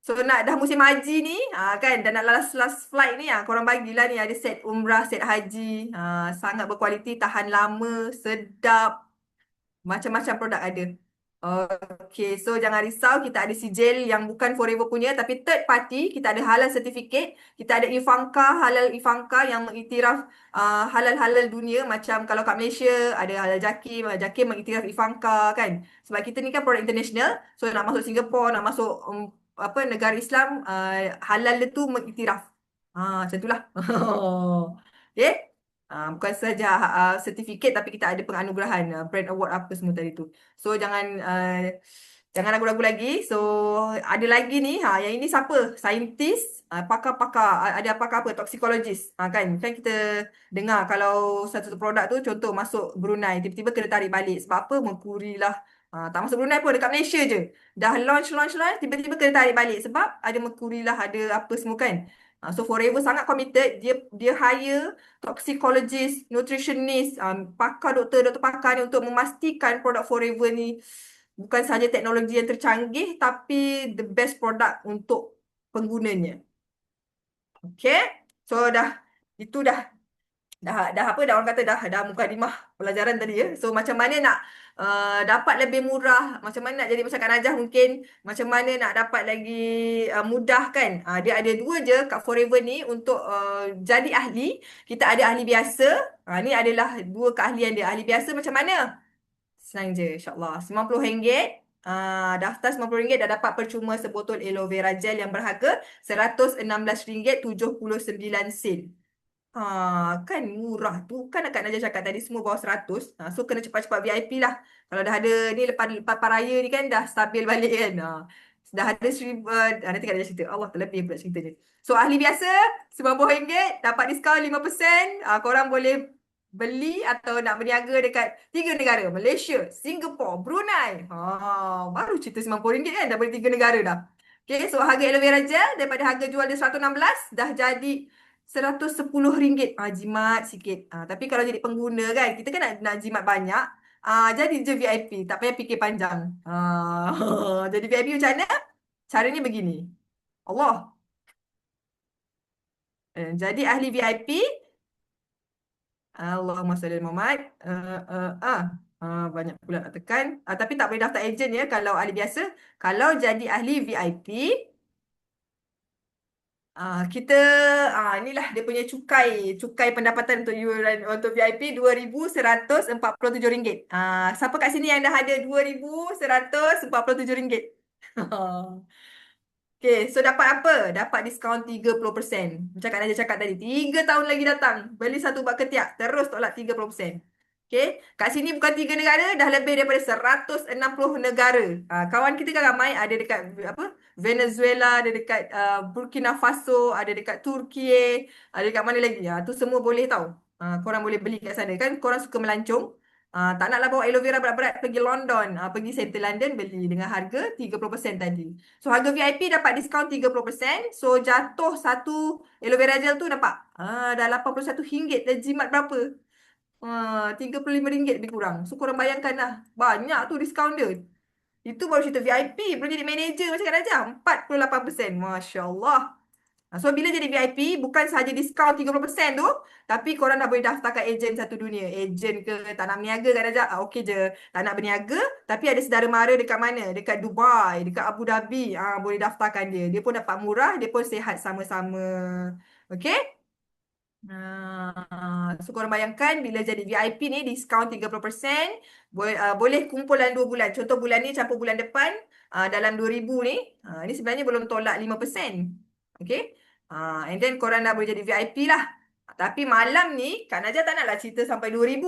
Speaker 2: So nak dah musim haji ni, kan, dah nak last flight ni, korang bagilah ni ada set umrah, set haji. Sangat berkualiti, tahan lama, sedap. Macam-macam produk ada. Okay, so jangan risau, kita ada sijil yang bukan Forever punya tapi third party. Kita ada halal certificate. Kita ada Ivanka, halal Ivanka yang mengiktiraf halal-halal dunia. Macam kalau kat Malaysia ada halal Jakim, Jakim mengiktiraf Ivanka, kan. Sebab kita ni kan produk international. So nak masuk Singapore, nak masuk negara Islam, halal dia tu mengiktiraf. Macam itulah. Okay. Bukan saja sertifikat tapi kita ada penganugerahan brand award apa semua tadi tu. So jangan ragu-ragu lagi. So ada lagi ni, yang ini siapa? Saintis, pakar-pakar, ada pakar apa? Toxicologist. Kan kita dengar kalau satu produk tu contoh masuk Brunei, tiba-tiba kena tarik balik. Sebab apa? Merkuri lah. Tak masuk Brunei pun, dekat Malaysia je. Dah launch, tiba-tiba kena tarik balik. Sebab ada merkuri lah, ada apa semua, kan. So Forever sangat committed. Dia hire toxicologist, nutritionist, pakar doktor pakar ni untuk memastikan produk Forever ni bukan sahaja teknologi yang tercanggih tapi the best product untuk penggunanya. Okay. So itu dah apa, dah orang kata dah mukadimah pelajaran tadi ya. So macam mana nak dapat lebih murah, macam mana nak jadi macam Kak Najah mungkin, macam mana nak dapat lagi mudah, kan. Dia ada dua je kat Forever ni untuk jadi ahli. Kita ada ahli biasa. Ni adalah dua keahlian dia. Ahli biasa macam mana? Senang je, insyaAllah. RM90. Daftar RM90 dah dapat percuma sebotol aloe vera gel yang berharga RM116.79. Kan murah tu. Kan Kak Najah cakap tadi semua bawah 100. So kena cepat-cepat VIP lah. Kalau dah ada ni lepas paraya ni kan dah stabil balik, kan. Dah ada nanti Kak Najah cerita. Allah, terlebih pula ceritanya. So ahli biasa RM90 dapat diskaun 5%. Korang boleh beli atau nak berniaga dekat 3 negara. Malaysia, Singapore, Brunei. Baru cerita RM90 kan dah boleh 3 negara dah. Okay, so harga aloe vera gel daripada harga jual dia RM116 dah jadi RM110. Jimat sikit. Tapi kalau jadi pengguna, kan, kita kan nak jimat banyak. Jadi je VIP. Tak payah fikir panjang. Jadi VIP macam mana? Caranya begini. Allah. Jadi ahli VIP. Allahumma salli ala Muhammad. Banyak pula nak tekan. Tapi tak boleh daftar ejen ya kalau ahli biasa. Kalau jadi ahli VIP, kita inilah dia punya cukai pendapatan untuk yuran untuk VIP RM2,147. Siapa kat sini yang dah ada RM2,147? Okay, so dapat apa? Dapat diskaun 30%. Macam Kak Najah cakap tadi, 3 tahun lagi datang. Beli satu bak ketiak, terus tolak 30%. Okay, kat sini bukan 3 negara, dah lebih daripada 160 negara. Kawan kita kan ramai, ada dekat Venezuela, ada dekat Burkina Faso, ada dekat Turki, ada dekat mana lagi. Tu semua boleh tahu. Korang boleh beli kat sana. Kan korang suka melancong. Tak naklah bawa aloe vera berat-berat pergi London. Pergi Center London beli dengan harga 30% tadi. So harga VIP dapat diskaun 30%. So jatuh satu aloe vera gel tu nampak. Dah RM81. Dah jimat berapa? RM35 lebih kurang. So korang bayangkan lah. Banyak tu diskaun dia. Itu baru cerita VIP. Belum jadi manager macam Kak Najah. 48%. Masya Allah. So bila jadi VIP bukan sahaja diskaun 30% tu, tapi korang dah boleh daftarkan ejen satu dunia. Ejen ke, tak nak berniaga Kak Najah? Okey je. Tak nak berniaga, tapi ada saudara mara dekat mana? Dekat Dubai, dekat Abu Dhabi. Boleh daftarkan dia. Dia pun dapat murah, dia pun sihat sama-sama. Okey? So korang bayangkan bila jadi VIP ni diskaun 30%, boleh kumpul dalam 2 bulan. Contoh bulan ni campur bulan depan, dalam 2,000 ni, ni sebenarnya belum tolak 5%. Okay. And then korang dah boleh jadi VIP lah. Tapi malam ni Kak Najah tak naklah cerita sampai 2,000.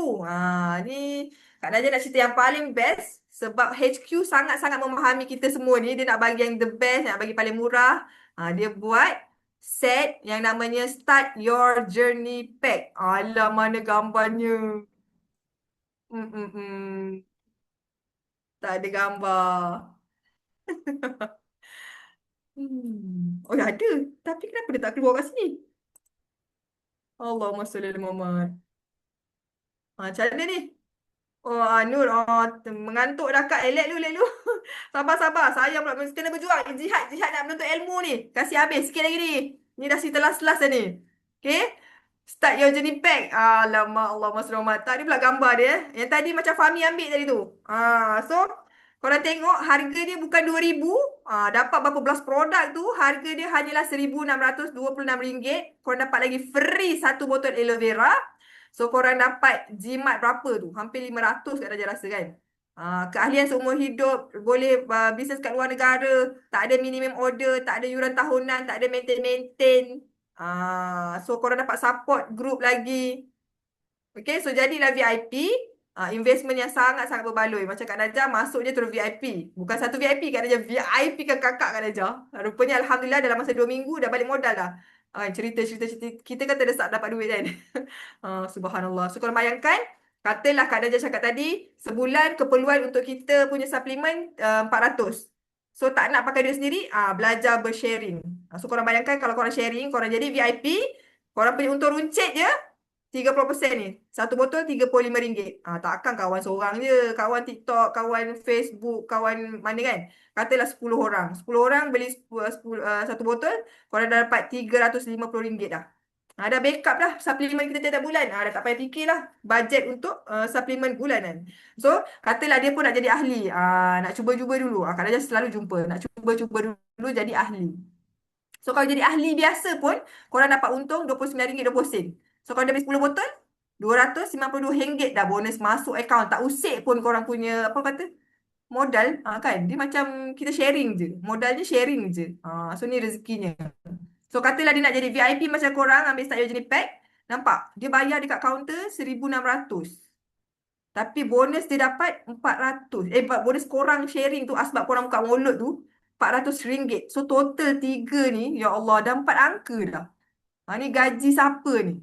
Speaker 2: Ni Kak Najah nak cerita yang paling best sebab HQ sangat-sangat memahami kita semua ni. Dia nak bagi yang the best, nak bagi paling murah. Dia buat set yang namanya Start Your Journey Pack. Alah, mana gambarnya? Tak ada gambar. Oh, ada. Tapi kenapa dia tak keluar kat sini? Allahumma salli ala Muhammad. Macam mana ni? Oh, Nur, mengantuk dah Kak. Let lu. Sabar. Saya pula kena berjuang. Jihad nak menuntut ilmu ni. Kasih habis sikit lagi ni. Ni dah cerita last-last dah ni. Okay? Start your journey pack. Alamak, Allah Masya Tadi pula gambar dia. Yang tadi macam Fahmi ambil tadi tu. So, korang tengok harga dia bukan 2,000. Dapat berapa belas produk tu. Harga dia hanyalah RM1,626. Korang dapat lagi free satu botol aloe vera. So, korang dapat jimat berapa tu? Hampir 500 kat Raja rasa kan? Keahlian seumur hidup, boleh bisnes kat luar negara, tak ada minimum order, tak ada yuran tahunan, tak ada maintain. So korang dapat support group lagi. Okay, so jadilah VIP. Investment yang sangat-sangat berbaloi. Macam Kak Najah masuk je terus VIP. Bukan satu VIP, Kak Najah VIP kan kakak Kak Najah. Rupanya Alhamdulillah dalam masa 2 minggu dah balik modal dah. Cerita. Kita kan terdesak dapat duit kan. Subhanallah. So korang bayangkan, katalah Kak Najah cakap tadi, sebulan keperluan untuk kita punya suplemen 400. So tak nak pakai duit sendiri, belajar bersharing. So korang bayangkan kalau korang sharing, korang jadi VIP, korang punya untung runcit je 30% ni. Satu botol RM35. Takkan kawan seorang je, kawan TikTok, kawan Facebook, kawan mana kan. Katalah 10 orang. 10 orang beli satu botol, korang dah dapat RM350 dah. Dah backup dah suplemen kita tiap bulan. Dah tak payah fikir lah bajet untuk suplemen bulanan. So, katalah dia pun nak jadi ahli. Nak cuba-cuba dulu. Kadang-kadang selalu jumpa. Nak cuba-cuba dulu jadi ahli. So, kalau jadi ahli biasa pun, korang dapat untung RM29.20. So, kalau dia beli 10 botol, RM252 dah bonus masuk akaun. Tak usik pun korang punya, apa kata, modal. Kan? Dia macam kita sharing je. Modalnya sharing je. So, ni rezekinya. So, katalah dia nak jadi VIP macam korang, ambil Start Your Journey Pack. Nampak? Dia bayar dekat kaunter RM1,600. Tapi bonus dia dapat RM400. Bonus korang sharing tu, sebab korang buka mulut tu, RM400. So, total 3 ni, ya Allah, dah 4 angka dah. Ni gaji siapa ni?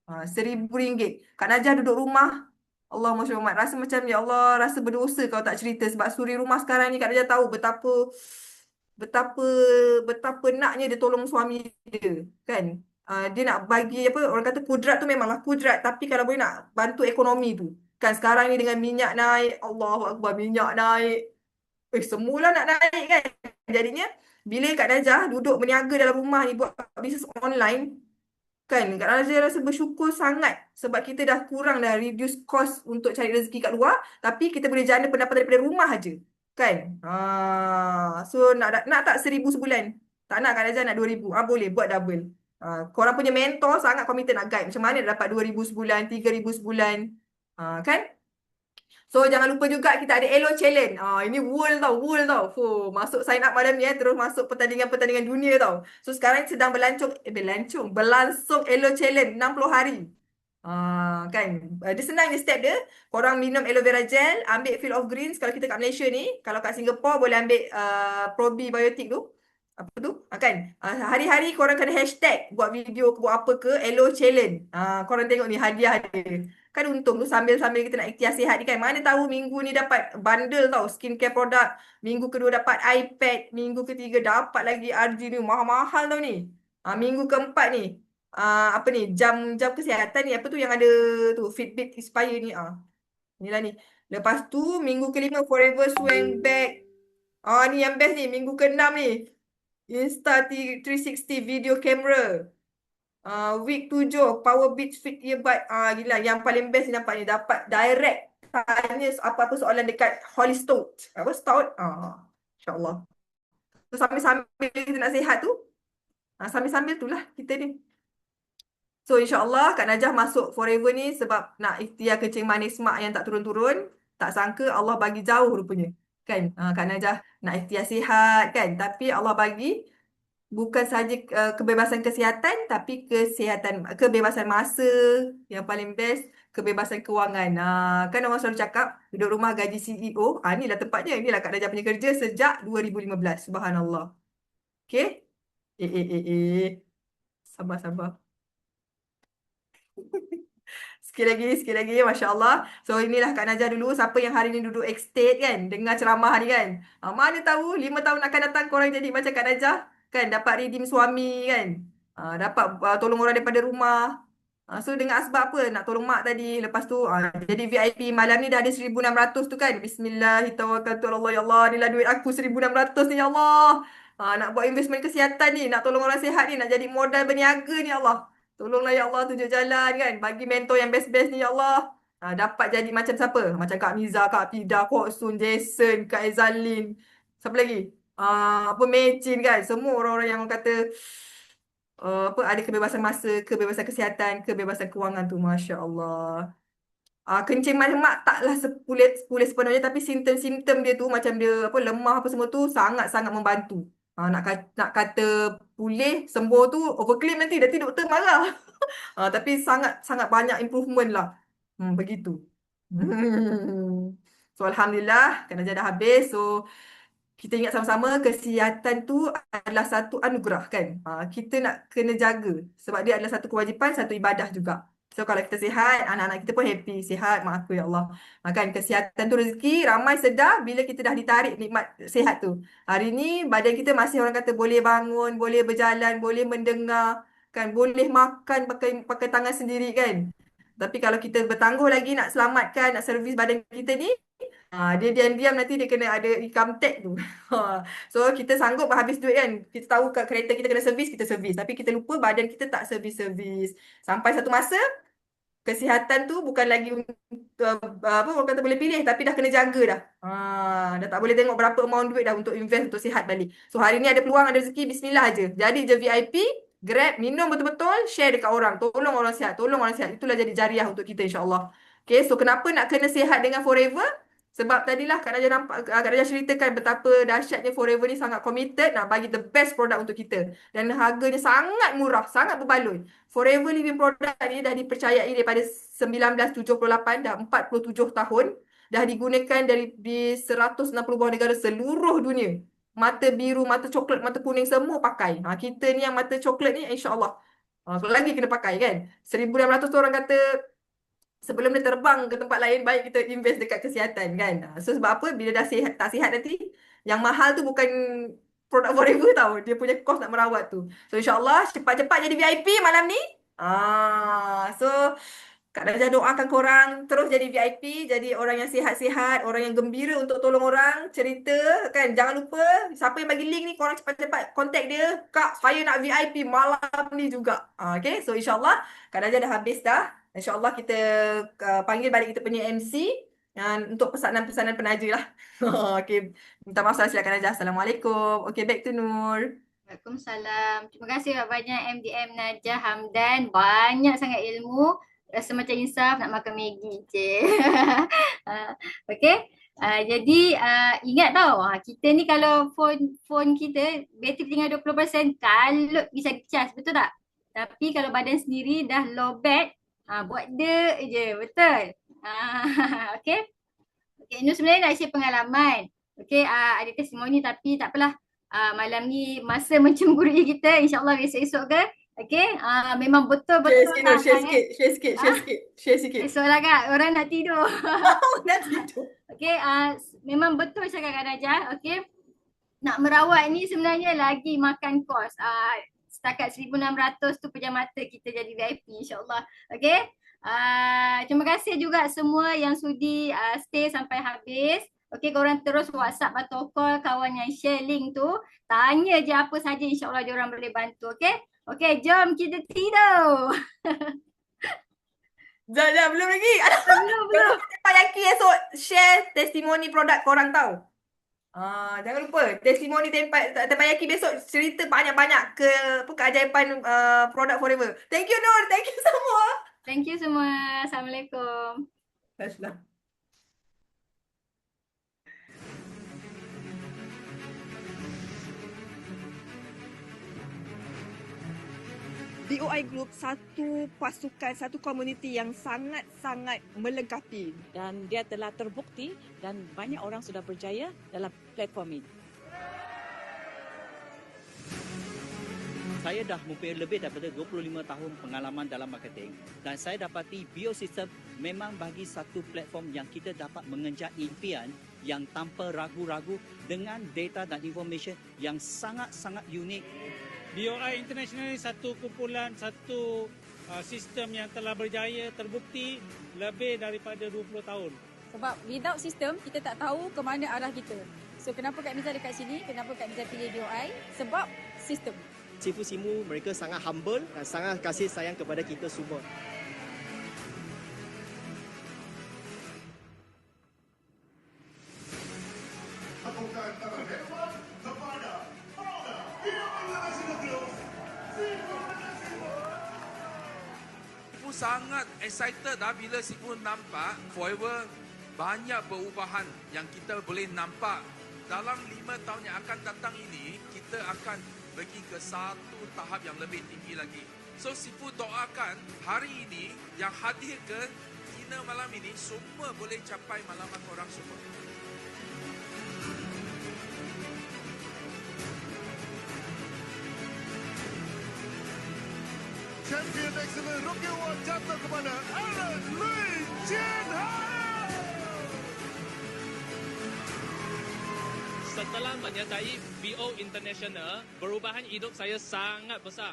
Speaker 2: RM1,000. Kak Najah duduk rumah. Allah Masya Allah. Rasa macam, ya Allah, rasa berdosa kalau tak cerita. Sebab suri rumah sekarang ni Kak Najah tahu betapa naknya dia tolong suami dia. Kan? Dia nak bagi, orang kata kudrat tu memanglah kudrat. Tapi kalau boleh nak bantu ekonomi tu. Kan sekarang ni dengan minyak naik. Allahu Akbar, minyak naik. Semula nak naik kan. Jadinya, bila Kak Najah duduk berniaga dalam rumah ni buat bisnes online, kan, Kak Najah rasa bersyukur sangat sebab kita dah kurang dah reduce cost untuk cari rezeki kat luar, tapi kita boleh jana pendapatan daripada rumah aja. Kan? So nak tak 1,000 sebulan? Tak nak Kak Najah nak 2,000. Boleh buat double. Korang punya mentor sangat komited nak guide macam mana dapat 2,000 sebulan, 3,000 sebulan. Kan? So, jangan lupa juga kita ada Elo Challenge. Ini world tau. Masuk sign up malam ni terus masuk pertandingan-pertandingan dunia tau. So, sekarang sedang berlangsung Elo Challenge 60 hari. Kan? Dia senang je step dia. Korang minum aloe vera gel, ambil Field of Greens kalau kita kat Malaysia ni. Kalau kat Singapore boleh ambil probiotik tu. Apa tu? Kan? Hari-hari korang kena hashtag buat video buat apa ke Elo Challenge. Korang tengok ni hadiah dia. Kan untung tu sambil-sambil kita nak ikhtiar sihat ni kan. Mana tahu minggu ni dapat bundle tau skincare produk. Minggu kedua dapat iPad. Minggu ketiga dapat lagi RG ni. Mahal-mahal tau ni. Minggu keempat ni. Apa ni? Jam kesihatan ni. Apa tu yang ada tu? Fitbit Inspire ni. Inilah ni. Lepas tu minggu kelima Forever Swank Bag. Ni yang best ni. Minggu keenam ni. Insta360 video camera. Week 7 Power Beats Fit Earbud. Gila, yang paling best ni nampak ni, dapat direct tanya apa-apa soalan dekat Holly Stout. Apa Stout? InsyaAllah. So sambil-sambil kita nak sihat tu, sambil-sambil tu lah kita ni. So insyaAllah Kak Najah masuk Forever ni sebab nak ikhtiar kencing manis mak yang tak turun-turun. Tak sangka Allah bagi jauh rupanya. Kan? Kak Najah nak ikhtiar sihat kan. Tapi Allah bagi bukan saja kebebasan kesihatan, tapi kebebasan masa yang paling best, kebebasan kewangan. Kan orang selalu cakap duduk rumah gaji CEO. Inilah tempatnya. Inilah Kak Najah punya kerja sejak 2015. Subhanallah. Okay? Sabar-sabar. Sikit lagi, Masya Allah. So inilah Kak Najah dulu, siapa yang hari ni duduk estate kan, dengar ceramah ni kan. Mana tahu 5 tahun akan datang korang jadi macam Kak Najah kan, dapat redeem suami kan. Dapat tolong orang daripada rumah. So dengan asbab apa? Nak tolong mak tadi. Lepas tu jadi VIP malam ni dah ada 1,600 tu kan. Bismillahirrahmanirrahim. Ya Allah, inilah duit aku 1,600 ni ya Allah. Nak buat investment kesihatan ni, nak tolong orang sihat ni, nak jadi modal berniaga ni ya Allah. Tolonglah ya Allah, tunjuk jalan kan. Bagi mentor yang best-best ni ya Allah. Dapat jadi macam siapa? Macam Kak Miza, Kak Pida, Kok Sun, Jason, Kak Ezalin. Siapa lagi? Apa Mecin kan. Semua orang-orang yang kata ada kebebasan masa, kebebasan kesihatan, kebebasan kewangan tu. Masya Allah. Kencing manis mak taklah sepulih sepenuhnya, tapi simptom-simptom dia tu macam dia lemah apa semua tu sangat-sangat membantu. Nak kata pulih, sembuh tu overclaim nanti doktor marah. Tapi sangat-sangat banyak improvement lah. Begitu. So Alhamdulillah, kan dah habis. So kita ingat sama-sama kesihatan tu adalah satu anugerah kan. Kita nak kena jaga sebab dia adalah satu kewajipan, satu ibadah juga. So kalau kita sihat, anak-anak kita pun happy, sihat, mak aku ya Allah. Kan kesihatan tu rezeki, ramai sedar bila kita dah ditarik nikmat sihat tu. Hari ni badan kita masih orang kata boleh bangun, boleh berjalan, boleh mendengar, kan boleh makan pakai tangan sendiri kan. Tapi kalau kita bertangguh lagi nak selamatkan, nak servis badan kita ni, dia diam-diam nanti dia kena ada income tax tu. So kita sanggup habis duit kan. Kita tahu kat kereta kita kena servis, kita servis. Tapi kita lupa badan kita tak servis-servis. Sampai satu masa, kesihatan tu bukan lagi apa orang kata boleh pilih, tapi dah kena jaga dah. Dah tak boleh tengok berapa amount duit dah untuk invest untuk sihat balik. So hari ni ada peluang, ada rezeki, bismillah je. Jadi je VIP, Grab, minum betul-betul, share dekat orang. Tolong orang sihat, tolong orang sihat. Itulah jadi jariah untuk kita insyaAllah. Okay, so kenapa nak kena sihat dengan Forever? Sebab tadilah Kak Najah ceritakan betapa dahsyatnya Forever ni sangat committed nak bagi the best produk untuk kita. Dan harganya sangat murah, sangat berbaloi. Forever Living Product ni dah dipercayai daripada 1978, dah 47 tahun. Dah digunakan di 160 buah negara seluruh dunia. Mata biru, mata coklat, mata kuning semua pakai. Kita ni yang mata coklat ni insyaAllah lagi kena pakai kan. 1,600 tu orang kata sebelum dia terbang ke tempat lain, baik kita invest dekat kesihatan kan. So sebab apa? Bila dah sihat, tak sihat nanti, yang mahal tu bukan produk Forever tau. Dia punya kos nak merawat tu. So insyaAllah cepat-cepat jadi VIP malam ni. So Kak Najah doakan korang terus jadi VIP, jadi orang yang sihat-sihat, orang yang gembira untuk tolong orang, cerita kan. Jangan lupa, siapa yang bagi link ni, korang cepat-cepat contact dia. Kak, saya nak VIP malam ni juga. Okay, so insyaAllah Kak Najah dah habis dah. InsyaAllah kita panggil balik kita punya MC untuk pesanan-pesanan penaja lah. Okay, minta maaf, silakan Najah. Assalamualaikum. Okay, back to Nur.
Speaker 1: Waalaikumsalam. Terima kasih banyak MDM Najah Hamdan. Banyak sangat ilmu. Rasa macam insaf nak makan Maggi je. Okay. Jadi ingat tau, kita ni kalau phone kita bateri tinggal 20%, kalut bisa dicas, betul tak? Tapi kalau badan sendiri dah low bat, buat dia je, betul? Okay. Okay, ini sebenarnya nak share pengalaman. Okay, ada testimoni tapi tak apalah. Malam ni masa mencemburui kita, insyaAllah esok-esok ke. Okay, memang betul-betul
Speaker 2: Share sikit.
Speaker 1: Esok lah Kak, orang nak tidur.
Speaker 2: Nak tidur.
Speaker 1: Okay, memang betul cakap Kak Najah. Okay, nak merawat ni sebenarnya lagi makan kos. Setakat 1,600 tu pejam mata kita jadi VIP insyaAllah. Okay, terima kasih juga semua yang sudi stay sampai habis. Okey, korang terus WhatsApp atau call kawan yang share link tu. Tanya je apa saja, insyaAllah diorang boleh bantu. Okey? Okey, jom kita tidur.
Speaker 2: Jangan, belum lagi.
Speaker 1: Belum.
Speaker 2: Kalau Teppanyaki esok share testimoni produk korang tahu. Jangan lupa testimoni Teppanyaki besok cerita banyak-banyak keajaiban produk Forever. Thank you Nur, thank you semua.
Speaker 1: Thank you semua. Assalamualaikum.
Speaker 2: Baiklah. DOI Group satu pasukan, satu komuniti yang sangat-sangat melengkapi.
Speaker 6: Dan dia telah terbukti dan banyak orang sudah berjaya dalam platform ini.
Speaker 7: Saya dah mempunyai lebih daripada 25 tahun pengalaman dalam marketing dan saya dapati Biosystem memang bagi satu platform yang kita dapat mengejar impian yang tanpa ragu-ragu dengan data dan information yang sangat-sangat unik.
Speaker 8: BOI International ini satu kumpulan, satu sistem yang telah berjaya terbukti lebih daripada 20 tahun.
Speaker 6: Sebab without sistem, kita tak tahu ke mana arah kita. So kenapa Kak Miza dekat sini? Kenapa Kak Miza pilih BOI? Sebab sistem.
Speaker 9: Sifu Simu mereka sangat humble dan sangat kasih sayang kepada kita semua.
Speaker 10: Sifu sangat excited bila Sifu nampak Forever banyak perubahan yang kita boleh nampak. Dalam 5 tahun yang akan datang ini, kita akan pergi ke satu tahap yang lebih tinggi lagi. So Sifu doakan hari ini yang hadir ke dinner malam ini semua boleh capai malaman korang semua.
Speaker 11: Champion Excellent Rookie Award jatuh kepada Alan Lee Chin Hai.
Speaker 8: Setelah menyertai BO International, perubahan hidup saya sangat besar.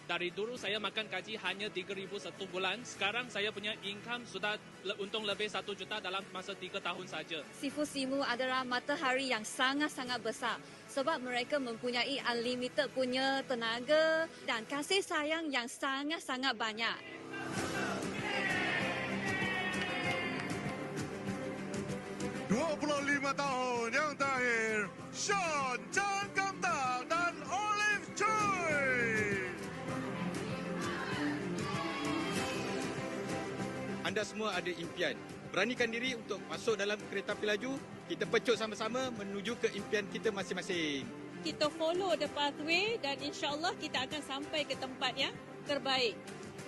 Speaker 8: Dari dulu saya makan gaji hanya 3,000 satu bulan. Sekarang saya punya income sudah untung lebih 1 juta dalam masa 3 tahun saja.
Speaker 6: Sifu Simu adalah matahari yang sangat-sangat besar. Sebab mereka mempunyai unlimited punya tenaga dan kasih sayang yang sangat-sangat banyak.
Speaker 11: ...25 tahun yang terakhir, Sean Chan Kamtang dan Olive Choi.
Speaker 12: Anda semua ada impian. Beranikan diri untuk masuk dalam kereta api laju. Kita pecut sama-sama menuju ke impian kita masing-masing.
Speaker 6: Kita follow the pathway dan insyaAllah kita akan sampai ke tempat yang terbaik.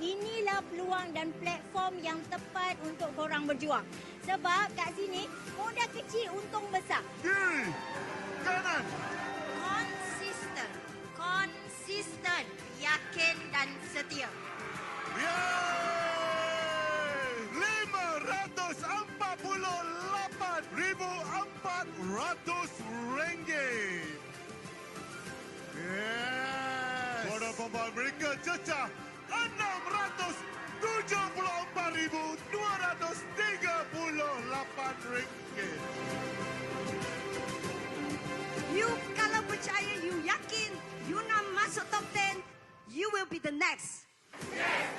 Speaker 13: Inilah peluang dan platform yang tepat untuk korang berjuang. Sebab kat sini, modal kecil untung besar.
Speaker 11: Kiri, kanan.
Speaker 13: Konsisten, yakin dan setia.
Speaker 11: Yeay! RM548,400. Yes! Modal pembawa mereka cecah RM674,238.
Speaker 13: You kalau percaya, you yakin, you nak masuk top 10, you will be the next.
Speaker 11: Yes,